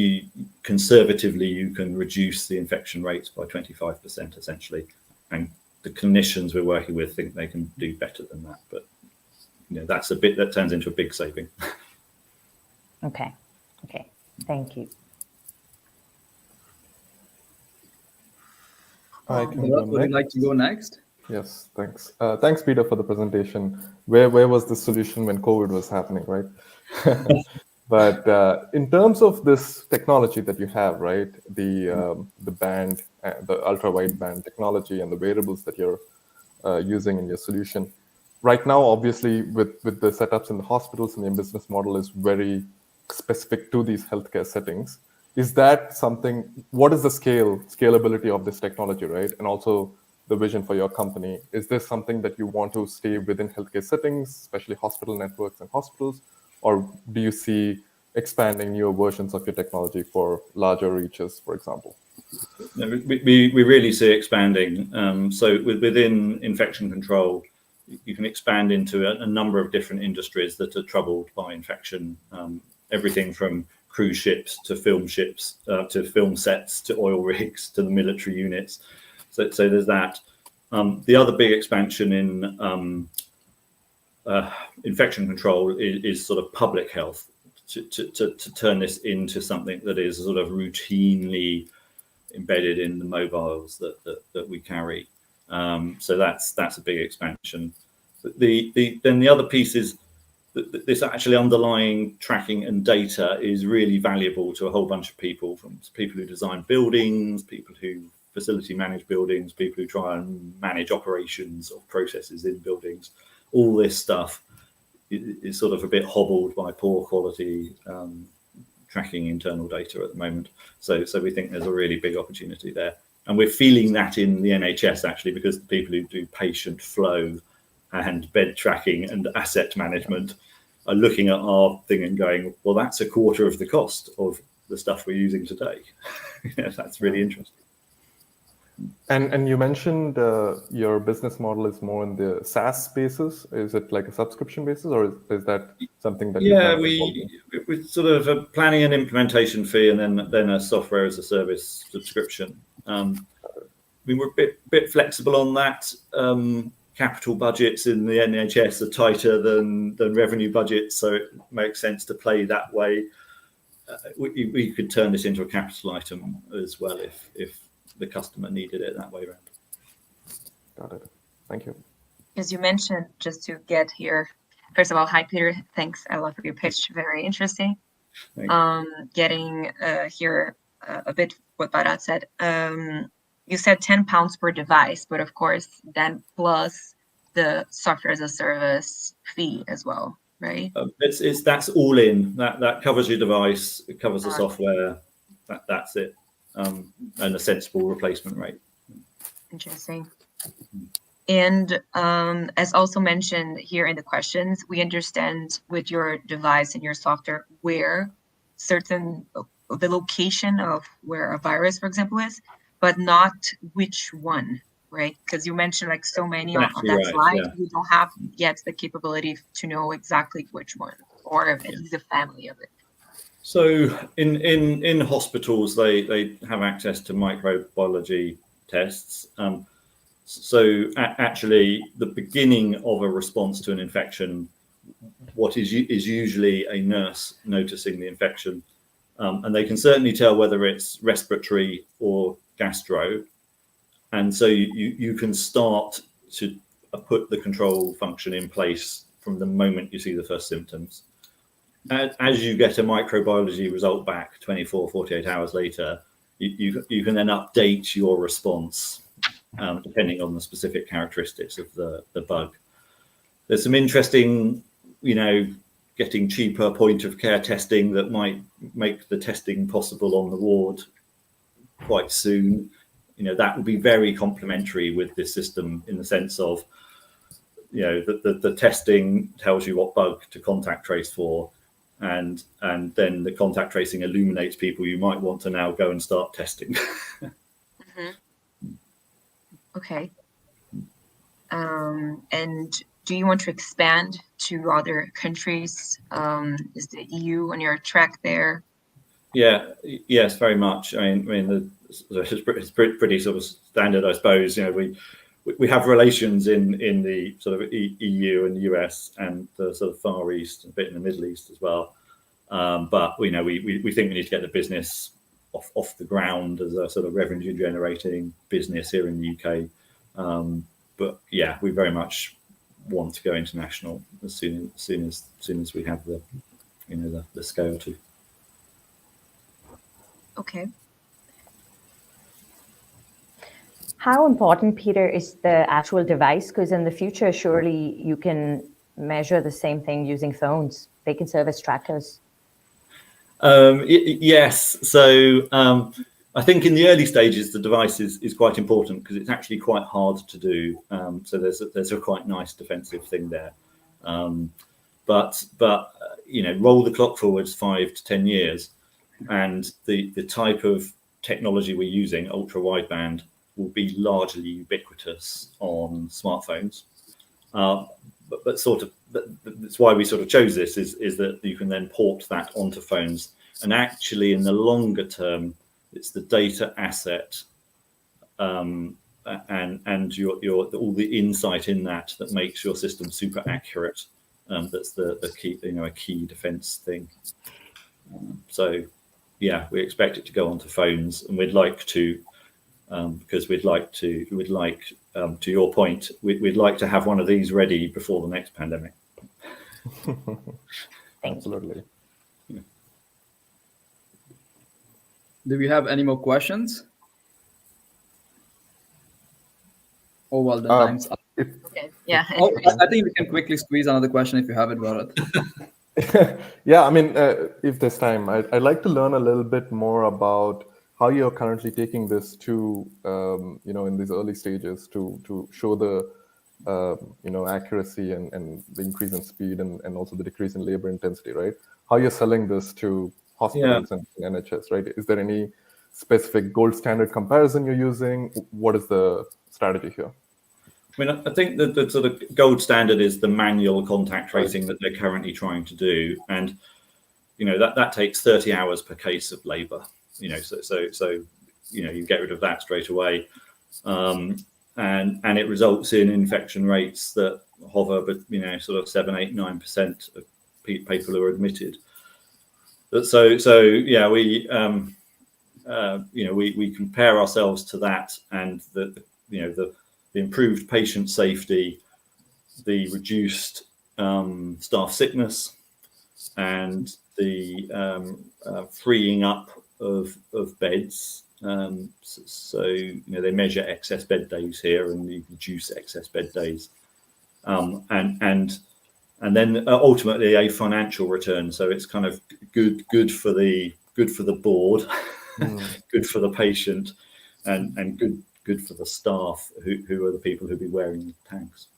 [SPEAKER 8] conservatively you can reduce the infection rates by 25%, essentially. And the clinicians we're working with think they can do better than that. But, that's that turns into a big saving.
[SPEAKER 2] Okay. Thank you.
[SPEAKER 1] Would you like to go next?
[SPEAKER 4] Yes, thanks. Thanks, Peter, for the presentation. Where was the solution when COVID was happening, right? But in terms of this technology that you have, right, the band, the ultra wideband technology, and the wearables that you're using in your solution, right now, obviously, with the setups in the hospitals, and your business model is very specific to these healthcare settings. Is that something? What is the scalability of this technology, right? And also the vision for your company. Is this something that you want to stay within healthcare settings, especially hospital networks and hospitals? Or do you see expanding newer versions of your technology for larger reaches, for example?
[SPEAKER 8] No, we really see expanding. So within infection control, you can expand into a number of different industries that are troubled by infection. Everything from cruise ships to film ships, to film sets, to oil rigs, to the military units. So there's that. The other big expansion in infection control is sort of public health, to turn this into something that is sort of routinely embedded in the mobiles that we carry. So that's a big expansion. Then the other piece is that this actually underlying tracking and data is really valuable to a whole bunch of people, from people who design buildings, people who facility manage buildings, people who try and manage operations of processes in buildings. All this stuff is sort of a bit hobbled by poor quality tracking internal data at the moment. So we think there's a really big opportunity there. And we're feeling that in the NHS, actually, because the people who do patient flow and bed tracking and asset management are looking at our thing and going, well, that's a quarter of the cost of the stuff we're using today. That's really interesting.
[SPEAKER 4] And you mentioned your business model is more in the SaaS spaces. Is it like a subscription basis, or is that something that?
[SPEAKER 8] Yeah, we're sort of planning an implementation fee and then a software as a service subscription. We're a bit flexible on that. Capital budgets in the NHS are tighter than revenue budgets, so it makes sense to play that way. We could turn this into a capital item as well if the customer needed it that way around.
[SPEAKER 4] Got it. Thank you.
[SPEAKER 3] As you mentioned, just to get here, first of all, hi Peter, thanks a lot for your pitch, very interesting. Getting here a bit what Bharat said. You said £10 per device, but of course, then plus the software as a service fee as well, right?
[SPEAKER 8] That's all in. That covers your device. It covers the software. That's it. And a sensible replacement rate.
[SPEAKER 3] Interesting. And as also mentioned here in the questions, we understand with your device and your software where the location of where a virus, for example, is, but not which one, right? Because you mentioned like so many on that
[SPEAKER 8] right,
[SPEAKER 3] slide,
[SPEAKER 8] yeah.
[SPEAKER 3] you don't have yet the capability to know exactly which one, or at least the family of it.
[SPEAKER 8] So in hospitals, they have access to microbiology tests. So actually, the beginning of a response to an infection, what is usually a nurse noticing the infection, and they can certainly tell whether it's respiratory or gastro, and so you can start to put the control function in place from the moment you see the first symptoms. As you get a microbiology result back 24, 48 hours later, you can then update your response depending on the specific characteristics of the bug. There's some interesting, getting cheaper point of care testing that might make the testing possible on the ward quite soon. That would be very complementary with this system in the sense of, the testing tells you what bug to contact trace for, and then the contact tracing illuminates people you might want to now go and start testing.
[SPEAKER 3] Okay. And do you want to expand to other countries? Is the EU on your track there?
[SPEAKER 8] Yes, very much. I mean, it's pretty sort of standard, I suppose. We have relations in the sort of EU and US and the sort of Far East, and a bit in the Middle East as well. But we think we need to get the business off the ground as a sort of revenue generating business here in the UK. But yeah, we very much want to go international as soon as we have the scale to.
[SPEAKER 3] Okay.
[SPEAKER 2] How important, Peter, is the actual device? Because in the future, surely you can measure the same thing using phones. They can serve as trackers.
[SPEAKER 8] Yes. So I think in the early stages, the device is quite important because it's actually quite hard to do. So there's a quite nice defensive thing there. But roll the clock forwards 5 to 10 years, and the type of technology we're using, ultra wideband, will be largely ubiquitous on smartphones. But that's why we sort of chose this is that you can then port that onto phones, and actually in the longer term, it's the data asset and your all the insight in that makes your system super accurate. That's the key, a key defense thing. So yeah, we expect it to go onto phones, and we'd like to, because we'd like to your point, we'd like to have one of these ready before the next pandemic.
[SPEAKER 4] Absolutely.
[SPEAKER 1] Yeah. Do we have any more questions? Oh, well, the time's up.
[SPEAKER 3] Okay. Yeah.
[SPEAKER 1] Oh, I think we can quickly squeeze another question if you have it, Bharat.
[SPEAKER 4] Yeah, I mean, if there's time, I'd like to learn a little bit more about how you're currently taking this to, in these early stages to show the, accuracy and the increase in speed and also the decrease in labor intensity, right? How you're selling this to hospitals and NHS, right? Is there any specific gold standard comparison you're using? What is the strategy here?
[SPEAKER 8] I mean, I think that the sort of gold standard is the manual contact tracing that they're currently trying to do, and that takes 30 hours per case of labour. So you get rid of that straight away, and it results in infection rates that hover, but sort of 7, 8, 9% of people who are admitted. So yeah, we compare ourselves to that, and the improved patient safety, the reduced staff sickness, and the freeing up of beds So they measure excess bed days here, and you reduce excess bed days, and then ultimately a financial return. So it's kind of good for the board, good for the patient, and good for the staff who are the people who'll be wearing the tanks.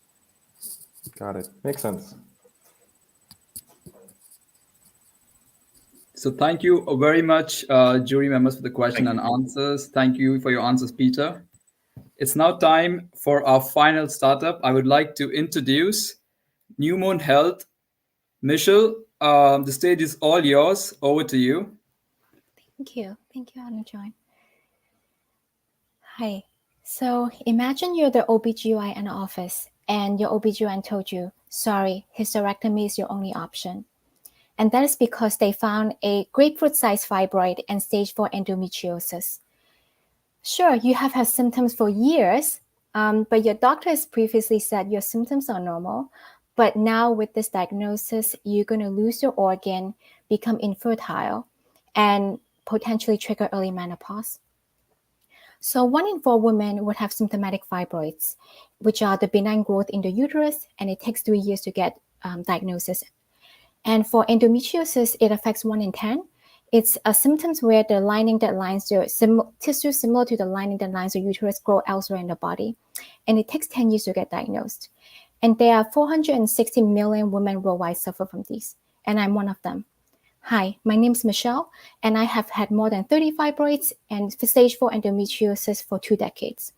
[SPEAKER 4] Got it. Makes sense.
[SPEAKER 1] So thank you very much, jury members, for the question and answers. Thank you for your answers, Peter. It's now time for our final startup. I would like to introduce New Moon Health. Michelle, the stage is all yours. Over to you.
[SPEAKER 9] Thank you, Anujoy. Hi. So imagine you're the OBGYN office and your OBGYN told you, sorry, hysterectomy is your only option. And that is because they found a grapefruit-sized fibroid and stage 4 endometriosis. Sure, you have had symptoms for years, but your doctor has previously said your symptoms are normal. But now with this diagnosis, you're going to lose your organ, become infertile, and potentially trigger early menopause. So 1 in 4 women would have symptomatic fibroids, which are the benign growth in the uterus, and it takes 3 years to get diagnosis. And for endometriosis, it affects 1 in 10. It's a symptoms where the lining that lines the tissue similar to the lining that lines the uterus grow elsewhere in the body. And it takes 10 years to get diagnosed. And there are 460 million women worldwide suffer from these. And I'm one of them. Hi, my name is Michelle, and I have had more than 30 fibroids and stage 4 endometriosis for 2 decades.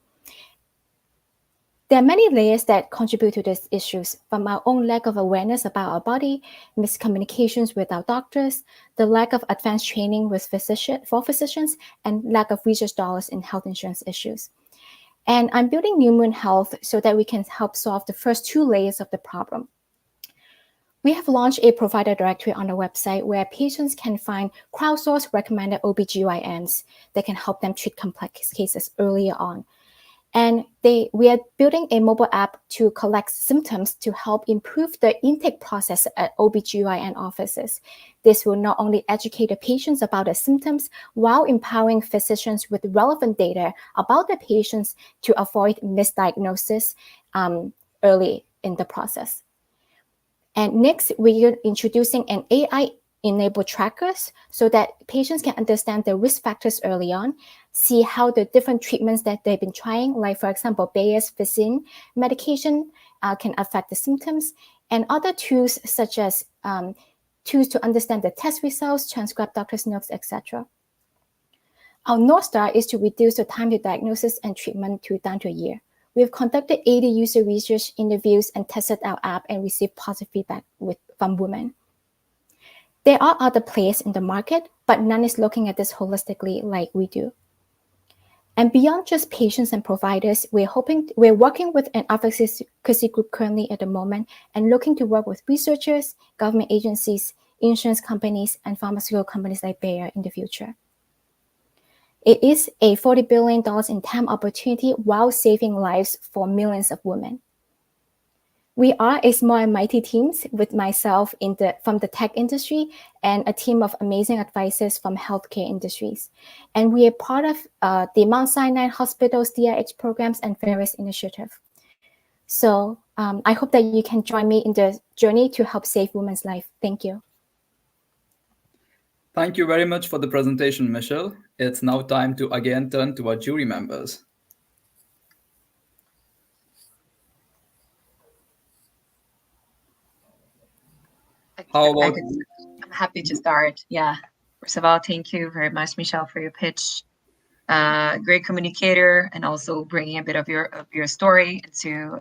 [SPEAKER 9] There are many layers that contribute to these issues, from our own lack of awareness about our body, miscommunications with our doctors, the lack of advanced training for physicians, and lack of research dollars in health insurance issues. And I'm building New Moon Health so that we can help solve the first 2 layers of the problem. We have launched a provider directory on the website where patients can find crowdsourced recommended OBGYNs that can help them treat complex cases earlier on. And we are building a mobile app to collect symptoms to help improve the intake process at OBGYN offices. This will not only educate the patients about the symptoms while empowering physicians with relevant data about the patients to avoid misdiagnosis early in the process. And next, we are introducing an AI-enabled trackers so that patients can understand the risk factors early on, see how the different treatments that they've been trying, like for example, Bayer's vaccine medication can affect the symptoms, and other tools such as tools to understand the test results, transcribe doctor's notes, etc. Our North Star is to reduce the time to diagnosis and treatment down to a year. We have conducted 80 user research interviews and tested our app and received positive feedback from women. There are other players in the market, but none is looking at this holistically like we do. And beyond just patients and providers, we're working with an advocacy group currently at the moment and looking to work with researchers, government agencies, insurance companies, and pharmaceutical companies like Bayer in the future. It is a $40 billion in TAM opportunity while saving lives for millions of women. We are a small and mighty team with myself from the tech industry and a team of amazing advisors from healthcare industries. And we are part of the Mount Sinai Hospital's DIH programs and various initiatives. So I hope that you can join me in the journey to help save women's life. Thank you.
[SPEAKER 1] Thank you very much for the presentation, Michelle. It's now time to again turn to our jury members.
[SPEAKER 3] I'm happy to start. Yeah. First of all, thank you very much, Michelle, for your pitch. Great communicator, and also bringing a bit of your story into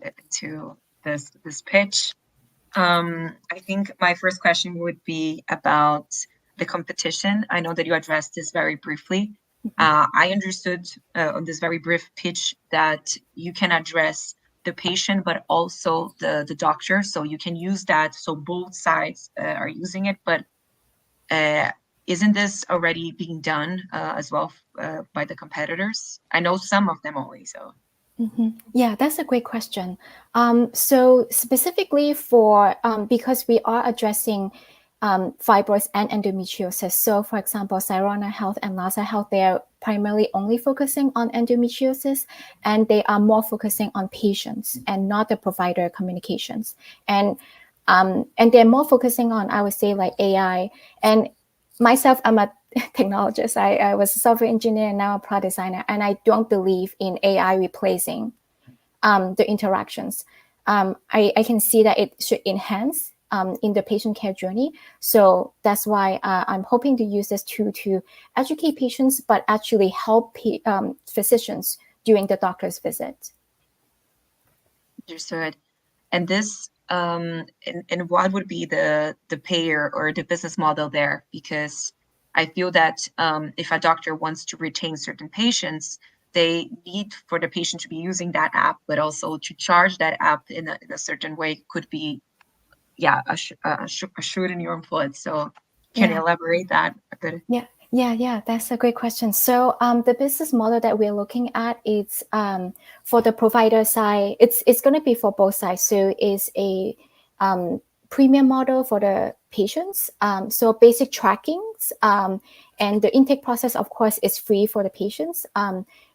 [SPEAKER 3] this pitch. I think my first question would be about the competition. I know that you addressed this very briefly. I understood on this very brief pitch that you can address the patient, but also the doctor. So you can use that. So both sides are using it. But isn't this already being done as well by the competitors? I know some of them only. So.
[SPEAKER 9] Yeah, that's a great question. So specifically for, because we are addressing fibroids and endometriosis. So for example, Sirona Health and Lhasa Health, they're primarily only focusing on endometriosis, and they are more focusing on patients and not the provider communications. And they're more focusing on, I would say, like AI. And myself, I'm a technologist. I was a software engineer and now a product designer, and I don't believe in AI replacing the interactions. I can see that it should enhance in the patient care journey. So that's why I'm hoping to use this tool to educate patients, but actually help physicians during the doctor's visit.
[SPEAKER 3] Understood. And this, and what would be the payer or the business model there? Because I feel that if a doctor wants to retain certain patients, they need for the patient to be using that app, but also to charge that app in a certain way could be, a shoot in your own foot. So can you elaborate that a bit?
[SPEAKER 9] Yeah, that's a great question. So the business model that we're looking at is for the provider side, it's going to be for both sides. So it's a premium model for the patients. So basic trackings and the intake process, of course, is free for the patients.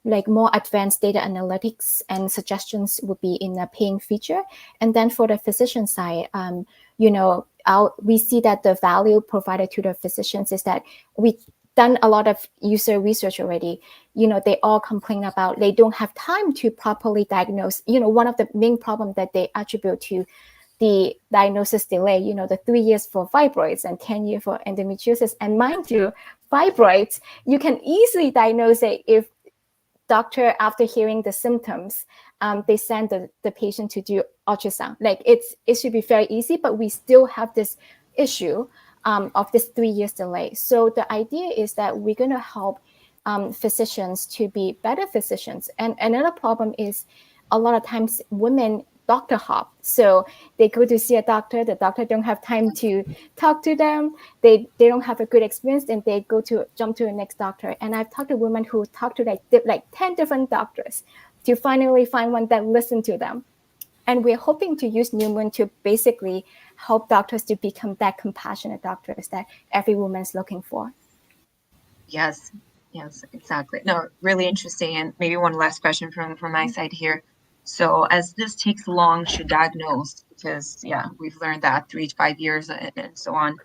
[SPEAKER 9] Like more advanced data analytics and suggestions would be in a paying feature. And then for the physician side, we see that the value provided to the physicians is that we done a lot of user research already. They all complain about they don't have time to properly diagnose. One of the main problems that they attribute to the diagnosis delay, the 3 years for fibroids and 10 years for endometriosis. And mind you, fibroids, you can easily diagnose it if doctor, after hearing the symptoms, they send the patient to do ultrasound. Like it should be very easy, but we still have this issue of this 3 years delay. So the idea is that we're going to help physicians to be better physicians. And another problem is a lot of times women doctor hop. So they go to see a doctor, the doctor don't have time to talk to them. They don't have a good experience, and they jump to the next doctor. And I've talked to women who talked to like 10 different doctors to finally find one that listened to them. And we're hoping to use Newman to basically help doctors to become that compassionate doctors that every woman's looking for.
[SPEAKER 3] Yes, exactly. No, really interesting. And maybe one last question from my side here. So as this takes long to diagnose, because we've learned that 3 to 5 years and so on,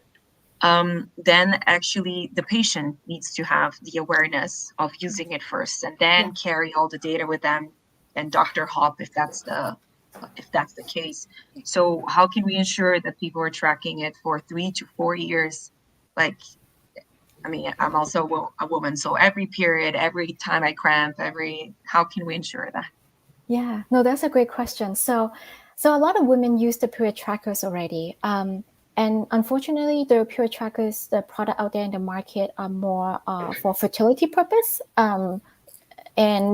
[SPEAKER 3] then actually the patient needs to have the awareness of using it first, and then carry all the data with them and Dr. Hop if that's the case. So how can we ensure that people are tracking it for 3 to 4 years? I'm also a woman, so every period, every time I cramp, how can we ensure that?
[SPEAKER 9] Yeah, no, that's a great question. So a lot of women use the period trackers already. And unfortunately, the period trackers, the product out there in the market are more for fertility purpose and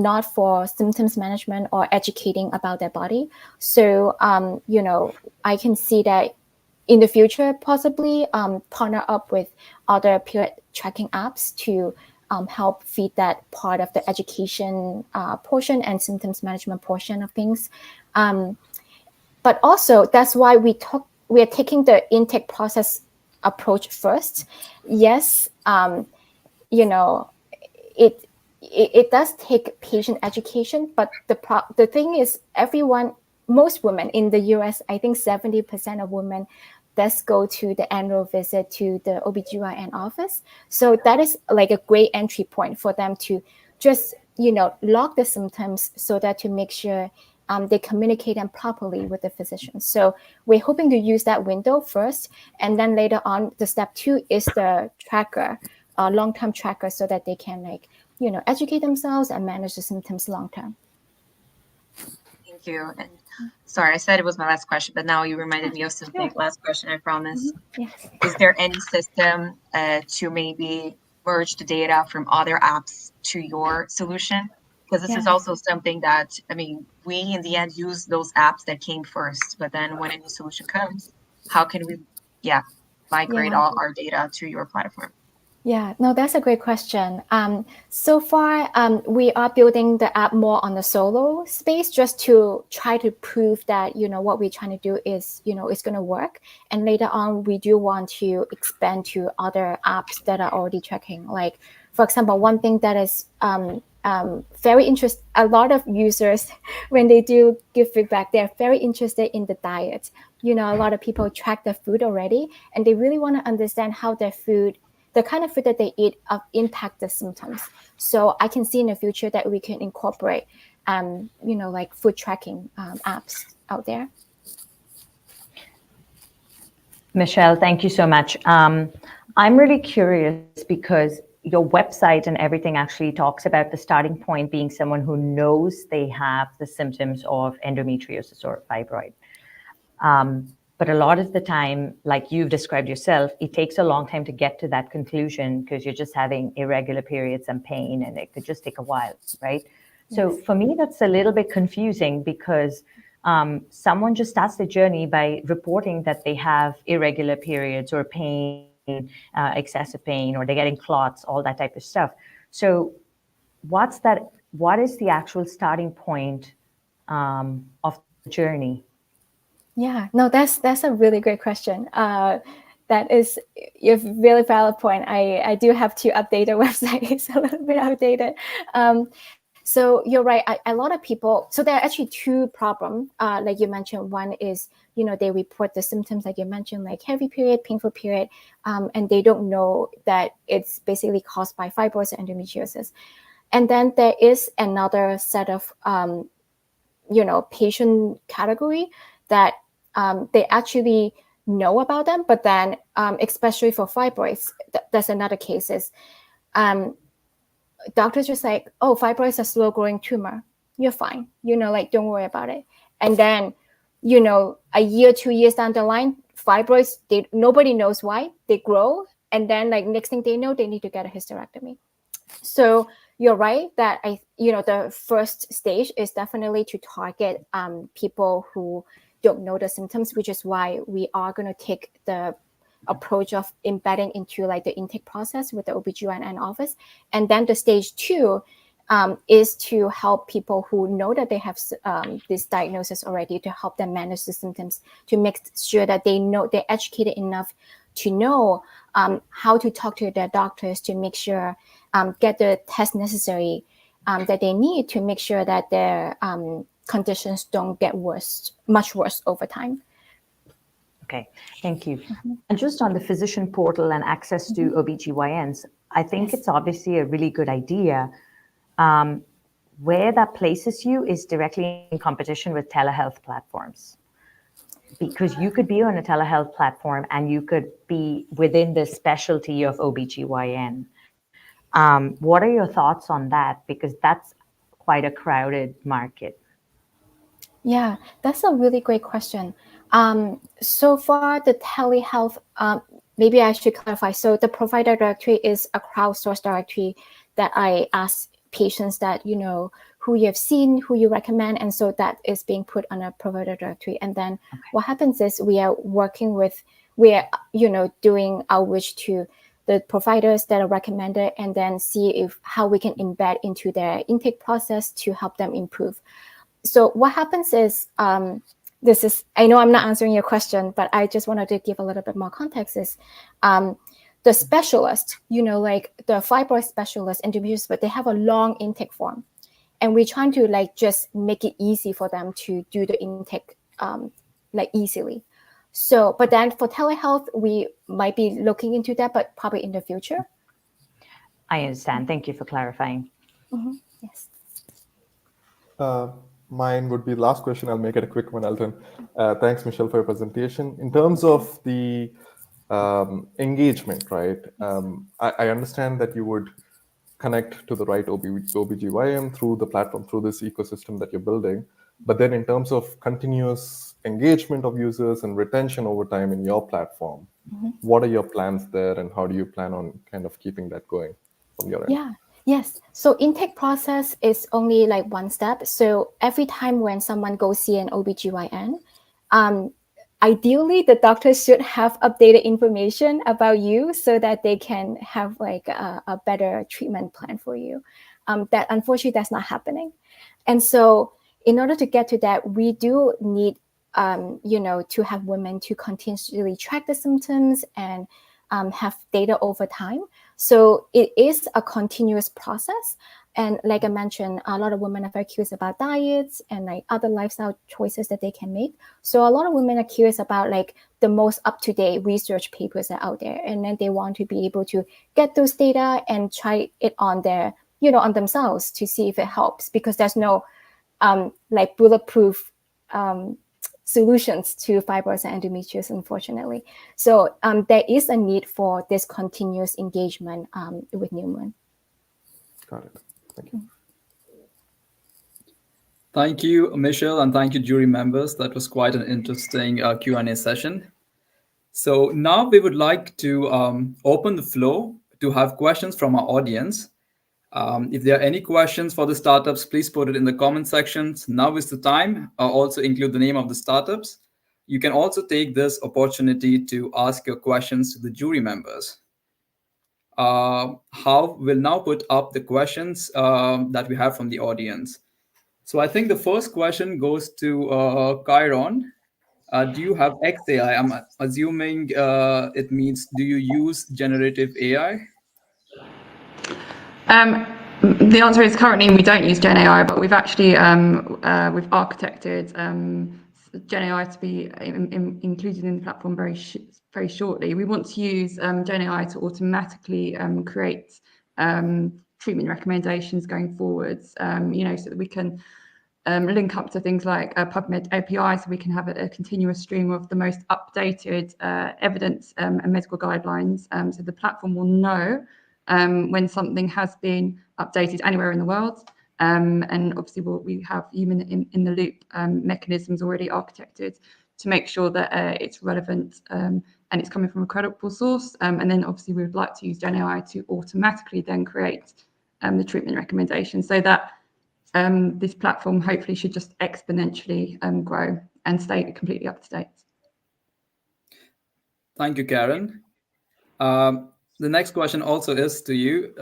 [SPEAKER 9] not for symptoms management or educating about their body. So, I can see that in the future, possibly partner up with other period tracking apps to help feed that part of the education portion and symptoms management portion of things. But also, that's why we are taking the intake process approach first. Yes, it does take patient education, but the thing is, most women in the US, I think 70% of women does go to the annual visit to the OBGYN office. So that is like a great entry point for them to just, log the symptoms so that to make sure they communicate them properly with the physician. So we're hoping to use that window first. And then later on, the step 2 is the tracker, long-term tracker, so that they can educate themselves and manage the symptoms long-term.
[SPEAKER 3] Thank you. And sorry, I said it was my last question, but now you reminded me of something. Last question, I promise.
[SPEAKER 9] Yes.
[SPEAKER 3] Is there any system to maybe merge the data from other apps to your solution? Because this is also something that, we in the end use those apps that came first, but then when a new solution comes, how can we, migrate all our data to your platform?
[SPEAKER 9] Yeah, no, that's a great question. So far, we are building the app more on the solo space just to try to prove that, what we're trying to do is, it's going to work. And later on, we do want to expand to other apps that are already tracking. Like, for example, one thing that is very interesting, a lot of users, when they do give feedback, they're very interested in the diet. A lot of people track their food already, and they really want to understand how their food, the kind of food that they eat, impact the symptoms. So I can see in the future that we can incorporate, like food tracking apps out there.
[SPEAKER 2] Michelle, thank you so much. I'm really curious because your website and everything actually talks about the starting point being someone who knows they have the symptoms of endometriosis or fibroid. But a lot of the time, like you've described yourself, it takes a long time to get to that conclusion because you're just having irregular periods and pain, and it could just take a while, right? Yes. So for me, that's a little bit confusing because someone just starts the journey by reporting that they have irregular periods or pain, excessive pain, or they're getting clots, all that type of stuff. So what is the actual starting point of the journey?
[SPEAKER 9] Yeah, no, that's a really great question. That is a really valid point. I do have to update the website. It's a little bit outdated. So you're right. A lot of people, so there are actually two problems. Like you mentioned, one is, they report the symptoms like you mentioned, like heavy period, painful period, and they don't know that it's basically caused by fibroids and endometriosis. And then there is another set of, patient category that they actually know about them, but then especially for fibroids, that's another case is doctors just like, oh, fibroids are slow growing tumor. You're fine. Don't worry about it. And then, a year, 2 years down the line, fibroids, nobody knows why they grow. And then next thing they know, they need to get a hysterectomy. So you're right that the first stage is definitely to target people who don't know the symptoms, which is why we are going to take the approach of embedding into the intake process with the OBGYN office. And then the stage 2 is to help people who know that they have this diagnosis already, to help them manage the symptoms, to make sure that they're educated enough to know how to talk to their doctors to make sure, get the test necessary that they need to make sure that their conditions don't get much worse over time.
[SPEAKER 2] Okay, thank you. Mm-hmm. And just on the physician portal and access to OBGYNs, I think it's obviously a really good idea. Where that places you is directly in competition with telehealth platforms. Because you could be on a telehealth platform and you could be within the specialty of OBGYN. What are your thoughts on that? Because that's quite a crowded market.
[SPEAKER 9] Yeah, that's a really great question. So far, the telehealth, maybe I should clarify. So the provider directory is a crowdsourced directory that I ask patients that, who you have seen, who you recommend. And so that is being put on a provider directory. And then what happens is we are doing outreach to the providers that are recommended and then see how we can embed into their intake process to help them improve. So what happens is, I know I'm not answering your question, but I just wanted to give a little bit more context is, the specialist, like the fibroid specialist, endometriosis, but they have a long intake form. And we're trying to just make it easy for them to do the intake easily. So, but then for telehealth, we might be looking into that, but probably in the future.
[SPEAKER 2] I understand. Thank you for clarifying.
[SPEAKER 9] Mm-hmm. Yes.
[SPEAKER 4] Mine would be the last question. I'll make it a quick one, Elton. Thanks, Michelle, for your presentation. In terms of the engagement, right? I understand that you would connect to the right OBGYN through the platform, through this ecosystem that you're building. But then in terms of continuous engagement of users and retention over time in your platform, what are your plans there and how do you plan on kind of keeping that going from your end?
[SPEAKER 9] Yeah. Yes. So intake process is only one step. So every time when someone goes see an OBGYN, ideally, the doctors should have updated information about you so that they can have like a better treatment plan for you. That unfortunately, that's not happening. And so in order to get to that, we do need, to have women to continuously track the symptoms and have data over time. So it is a continuous process. And like I mentioned, a lot of women are very curious about diets and like other lifestyle choices that they can make. So a lot of women are curious about like the most up-to-date research papers that are out there. And then they want to be able to get those data and try it on their, on themselves to see if it helps, because there's no like bulletproof solutions to fibroids and endometriosis, unfortunately. So there is a need for this continuous engagement with new women.
[SPEAKER 4] Got it. Thank you.
[SPEAKER 1] Thank you, Michelle, and thank you, jury members. That was quite an interesting Q&A session. So now we would like to open the floor to have questions from our audience. If there are any questions for the startups, please put it in the comment sections. Now is the time. Also include the name of the startups. You can also take this opportunity to ask your questions to the jury members. How will now put up the questions that we have from the audience. So I think the first question goes to Chiron. Do you have XAI? I'm assuming it means, do you use generative AI?
[SPEAKER 5] The answer is currently we don't use Gen AI, but we've actually we've architected Gen AI to be included in the platform very shortly. We want to use Gen AI to automatically create treatment recommendations going forwards. So that we can link up to things like PubMed API, so we can have a continuous stream of the most updated evidence and medical guidelines. So the platform will know when something has been updated anywhere in the world. And obviously we have human in the loop mechanisms already architected to make sure that it's relevant and it's coming from a credible source. And then obviously we would like to use Gen AI to automatically then create the treatment recommendations, so that this platform hopefully should just exponentially grow and stay completely up to date.
[SPEAKER 1] Thank you, Karen. The next question also is to you.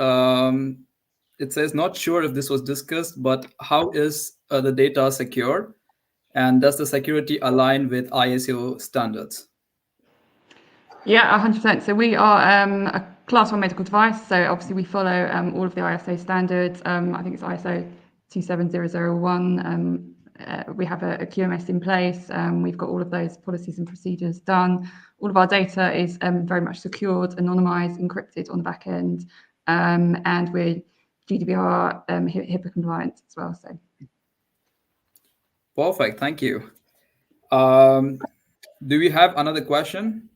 [SPEAKER 1] It says, not sure if this was discussed, but how is the data secure? And does the security align with ISO standards?
[SPEAKER 5] Yeah, 100%. So we are a class 1 medical device. So obviously we follow all of the ISO standards. I think it's ISO 27001. We have a QMS in place. We've got all of those policies and procedures done. All of our data is very much secured, anonymized, encrypted on the back end. And we're GDPR HIPAA compliant as well. So.
[SPEAKER 1] Perfect. Thank you. Do we have another question?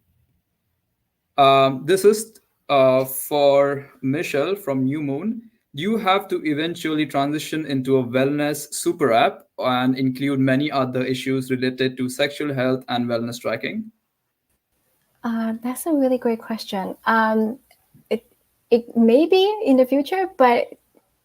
[SPEAKER 1] This is for Michelle from New Moon. Do you have to eventually transition into a wellness super app and include many other issues related to sexual health and wellness tracking?
[SPEAKER 9] That's a really great question. It may be in the future, but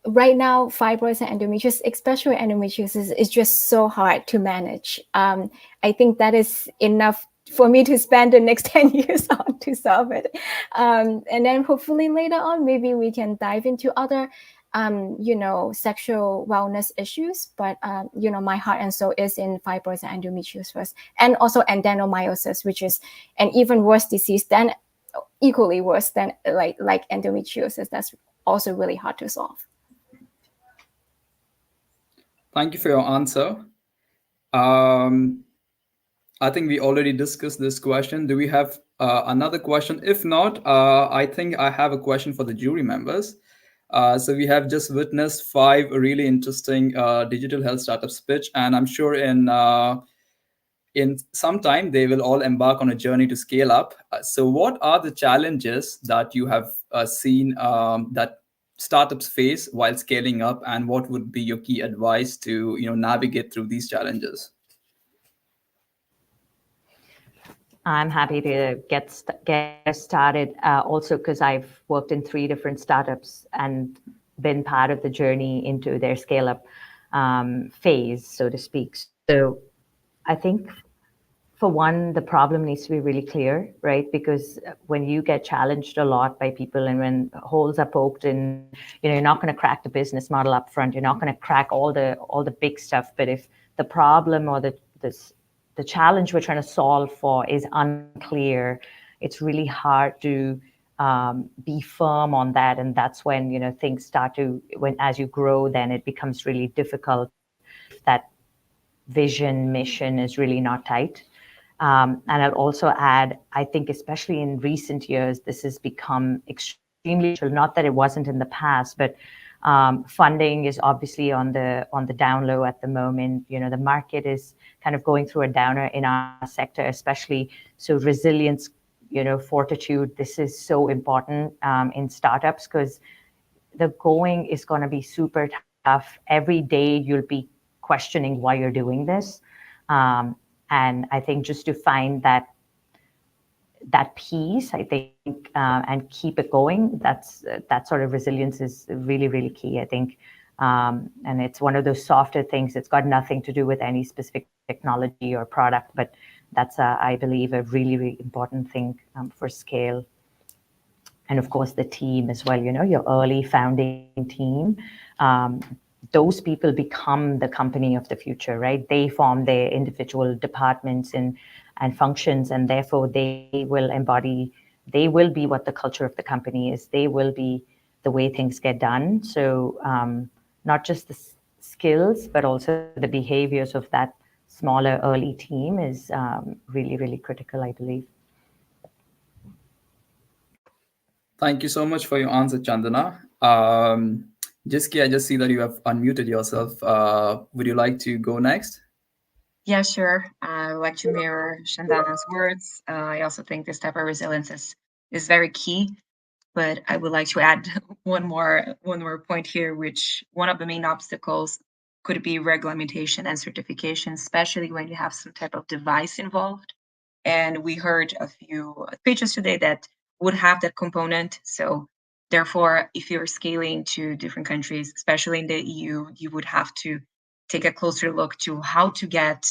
[SPEAKER 9] right now, fibroids and endometriosis, especially endometriosis, is just so hard to manage. I think that is enough for me to spend the next 10 years on to solve it. And then hopefully later on, maybe we can dive into other, sexual wellness issues. But, my heart and soul is in fibroids and endometriosis first. And also adenomyosis, which is an even worse disease than, equally worse than like endometriosis. That's also really hard to solve.
[SPEAKER 1] Thank you for your answer. I think we already discussed this question. Do we have another question? If not, I think I have a question for the jury members. So we have just witnessed 5 really interesting digital health startups pitch, and I'm sure in some time they will all embark on a journey to scale up. So what are the challenges that you have seen that startups face while scaling up, and what would be your key advice to navigate through these challenges?
[SPEAKER 2] I'm happy to get started also because I've worked in 3 different startups and been part of the journey into their scale up phase, so to speak. So I think for one, the problem needs to be really clear, right? Because when you get challenged a lot by people and when holes are poked in, you're not going to crack the business model up front. You're not going to crack all the big stuff. But if the problem or the challenge we're trying to solve for is unclear, it's really hard to be firm on that. And that's when, things start to, as you grow, then it becomes really difficult if that vision, mission is really not tight. And I'll also add, I think especially in recent years, this has become extremely, not that it wasn't in the past, but funding is obviously on the down low at the moment. The market is kind of going through a downer in our sector, especially. So resilience, fortitude, this is so important in startups, because the going is going to be super tough. Every day you'll be questioning why you're doing this. And I think just to find that piece, I think, and keep it going, that sort of resilience is really, really key, I think. And it's one of those softer things. It's got nothing to do with any specific technology or product, but that's, I believe, a really, really important thing for scale. And of course, the team as well, your early founding team. Those people become the company of the future, right? They form their individual departments and functions, and therefore they will be what the culture of the company is. They will be the way things get done. So not just the skills, but also the behaviors of that smaller early team is really, really critical, I believe.
[SPEAKER 1] Thank you so much for your answer, Chandana. Jiski, I just see that you have unmuted yourself. Would you like to go next?
[SPEAKER 3] Yeah, sure. I would like to mirror Chandana's words. I also think this type of resilience is very key. But I would like to add one more point here, which one of the main obstacles could be regulation and certification, especially when you have some type of device involved. And we heard a few pitches today that would have that component. So therefore, if you're scaling to different countries, especially in the EU, you would have to take a closer look to how to get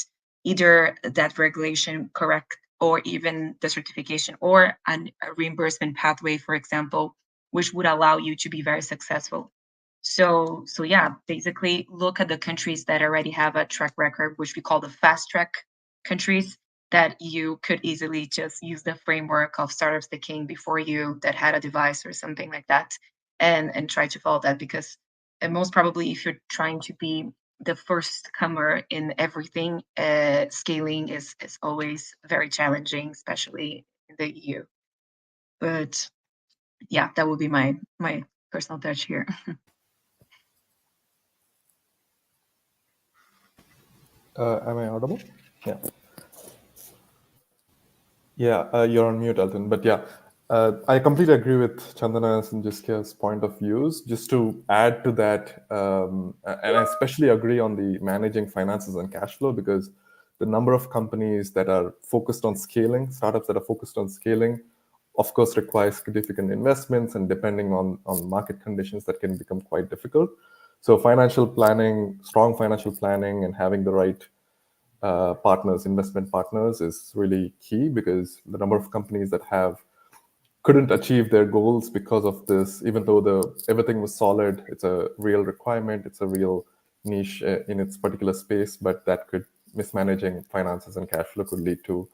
[SPEAKER 3] either that regulation correct, or even the certification, or a reimbursement pathway, for example, which would allow you to be very successful. So yeah, basically look at the countries that already have a track record, which we call the fast track countries, that you could easily just use the framework of Startups the King before you that had a device or something like that, and try to follow that, because most probably if you're trying to be the first comer in everything, scaling is always very challenging, especially in the EU. But yeah, that would be my personal touch here.
[SPEAKER 4] Am I audible? Yeah. Yeah, you're on mute, Elton. But yeah, I completely agree with Chandana's and Jiskia's point of views. Just to add to that, and I especially agree on the managing finances and cash flow, because the number of companies that are focused on scaling, startups that are focused on scaling, of course, requires significant investments, and depending on market conditions, that can become quite difficult. So financial planning, strong financial planning, and having the right partners, investment partners, is really key, because the number of companies that couldn't achieve their goals because of this, even though everything was solid, it's a real requirement, it's a real niche in its particular space, but that could, mismanaging finances and cash flow could lead to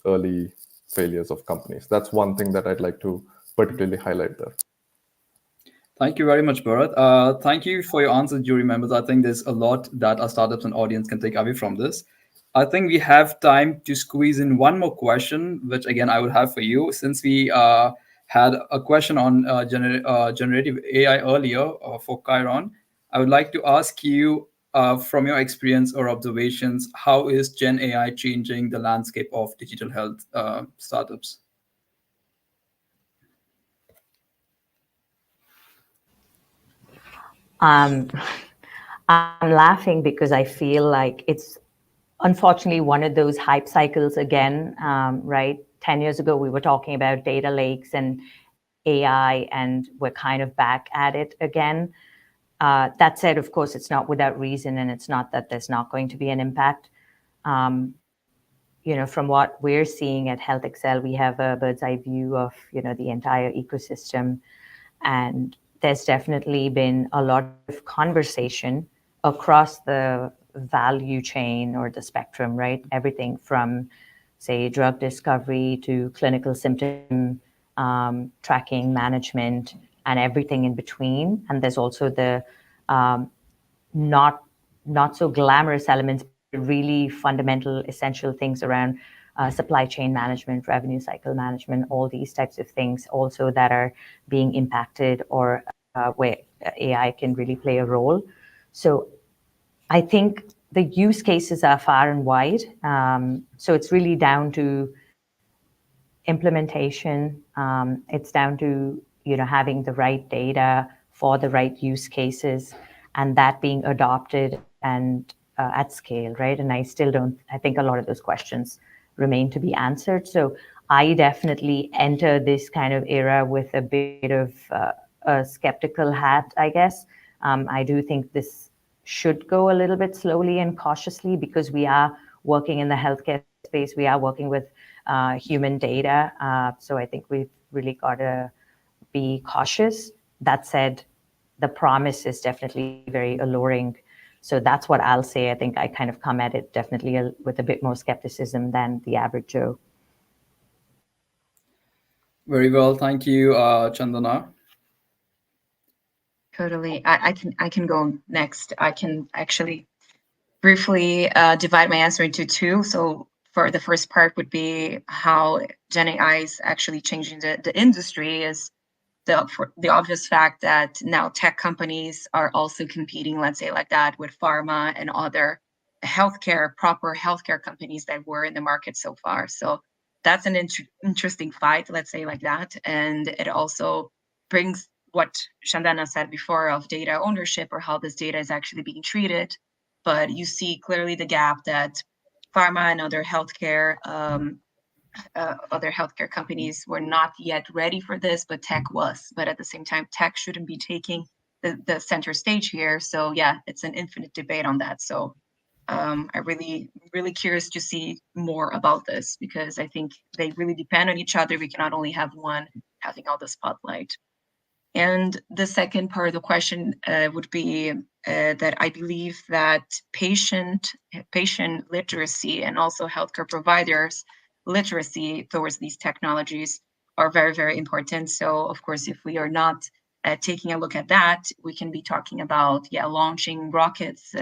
[SPEAKER 4] early failures of companies. That's one thing that I'd like to particularly highlight there.
[SPEAKER 1] Thank you very much, Bharat. Thank you for your answer, jury members. I think there's a lot that our startups and audience can take away from this. I think we have time to squeeze in one more question, which again I would have for you. Since we had a question on generative AI earlier for Chiron, I would like to ask you, from your experience or observations, how is Gen AI changing the landscape of digital health startups?
[SPEAKER 2] I'm laughing because I feel like it's unfortunately one of those hype cycles again, right? 10 years ago, we were talking about data lakes and AI, and we're kind of back at it again. That said, of course, it's not without reason, and it's not that there's not going to be an impact. from what we're seeing at Health Excel, we have a bird's eye view of, the entire ecosystem. And there's definitely been a lot of conversation across the value chain or the spectrum, right? Everything from, say, drug discovery to clinical symptom tracking, management, and everything in between. And there's also the not so glamorous elements, but really fundamental, essential things around supply chain management, revenue cycle management, all these types of things also that are being impacted or where AI can really play a role. So I think the use cases are far and wide. So it's really down to implementation. It's down to having the right data for the right use cases, and that being adopted and at scale, right? And I think a lot of those questions remain to be answered. So I definitely enter this kind of era with a bit of a skeptical hat, I guess. I do think this should go a little bit slowly and cautiously because we are working in the healthcare space. We are working with human data. So I think we've really got to be cautious. That said, the promise is definitely very alluring. So that's what I'll say. I think I kind of come at it definitely with a bit more skepticism than the average Joe.
[SPEAKER 1] Very well, thank you, Chandana.
[SPEAKER 3] Totally. I can go next. I can actually briefly divide my answer into two. So for the first part would be how Gen AI is actually changing the industry is the obvious fact that now tech companies are also competing, let's say like that, with pharma and other proper healthcare companies that were in the market so far. So that's an interesting fight, let's say like that. And it also brings what Chandana said before of data ownership or how this data is actually being treated. But you see clearly the gap that pharma and other healthcare companies were not yet ready for this, but tech was. But at the same time, tech shouldn't be taking the center stage here. So yeah, it's an infinite debate on that. So I'm really curious to see more about this because I think they really depend on each other. We cannot only have one having all the spotlight. And the second part of the question would be that I believe that patient literacy and also healthcare providers literacy towards these technologies are very, very important. So of course, if we are not taking a look at that, we can be talking about launching rockets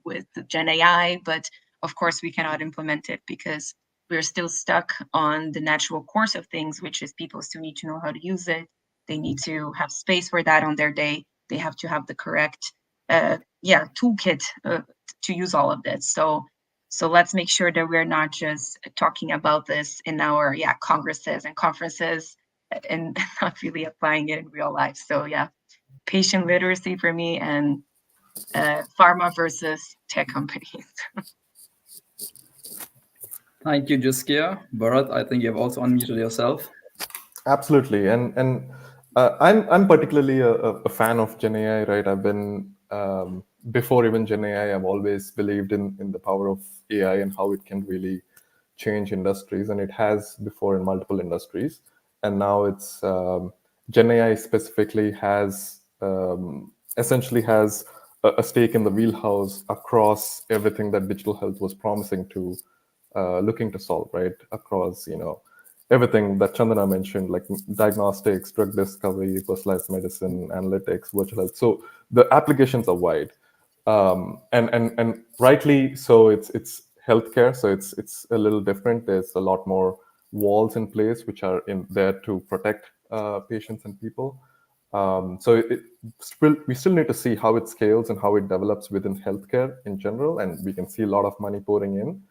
[SPEAKER 3] with Gen AI, but of course we cannot implement it because we're still stuck on the natural course of things, which is people still need to know how to use it. They need to have space for that on their day. They have to have the correct toolkit to use all of this. So let's make sure that we're not just talking about this in our congresses and conferences and not really applying it in real life. So patient literacy for me and pharma versus tech companies.
[SPEAKER 1] Thank you, Juskia. Bharat, I think you've also unmuted yourself.
[SPEAKER 4] Absolutely, and I'm particularly a fan of Gen AI. Right, I've been before even Gen AI. I've always believed in the power of AI and how it can really change industries, and it has before in multiple industries. And now it's Gen AI specifically has essentially has a stake in the wheelhouse across everything that digital health was promising to looking to solve. Right, across everything that Chandana mentioned, like diagnostics, drug discovery, personalized medicine, analytics, virtual health. So the applications are wide, and rightly so. It's healthcare, so it's a little different. There's a lot more walls in place which are in there to protect patients and people. So we still need to see how it scales and how it develops within healthcare in general, and we can see a lot of money pouring in.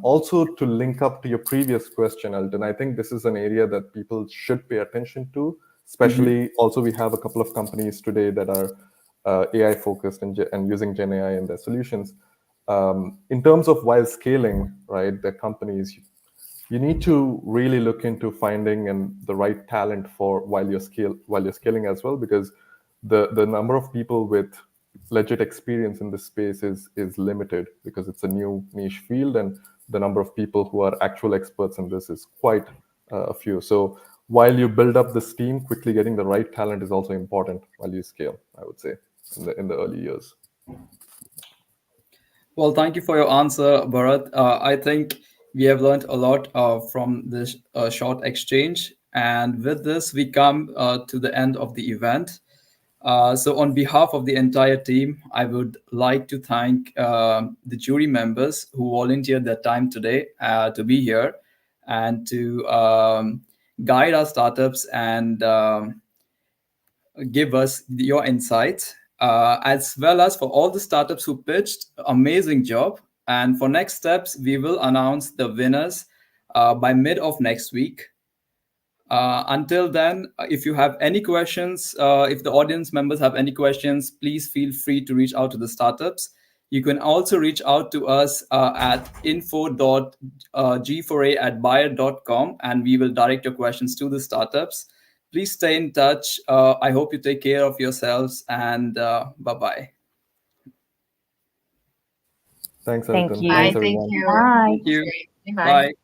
[SPEAKER 4] Also, to link up to your previous question, Elton, I think this is an area that people should pay attention to, especially also we have a couple of companies today that are AI focused and using Gen AI in their solutions. In terms of while scaling, right, the companies, you need to really look into finding and the right talent for while you're scaling as well, because the number of people with legit experience in this space is limited because it's a new niche field, and the number of people who are actual experts in this is quite a few. So while you build up this team, quickly getting the right talent is also important while you scale, I would say, in the early years.
[SPEAKER 1] Well, thank you for your answer, Bharat. I think we have learned a lot from this short exchange. And with this, we come to the end of the event. So on behalf of the entire team, I would like to thank the jury members who volunteered their time today to be here and to guide our startups and give us your insights, as well as for all the startups who pitched. Amazing job. And for next steps, we will announce the winners by mid of next week. Until then, if you have any questions, if the audience members have any questions, please feel free to reach out to the startups. You can also reach out to us at info.g4a@bayer.com, and we will direct your questions to the startups. Please stay in touch. I hope you take care of yourselves, and bye-bye.
[SPEAKER 4] Thanks,
[SPEAKER 2] Thank
[SPEAKER 4] Elton.
[SPEAKER 2] you.
[SPEAKER 4] Thanks,
[SPEAKER 3] Bye.
[SPEAKER 4] everyone.
[SPEAKER 3] Thank you.
[SPEAKER 2] Bye.
[SPEAKER 1] Thank you.
[SPEAKER 3] Bye.
[SPEAKER 1] Bye.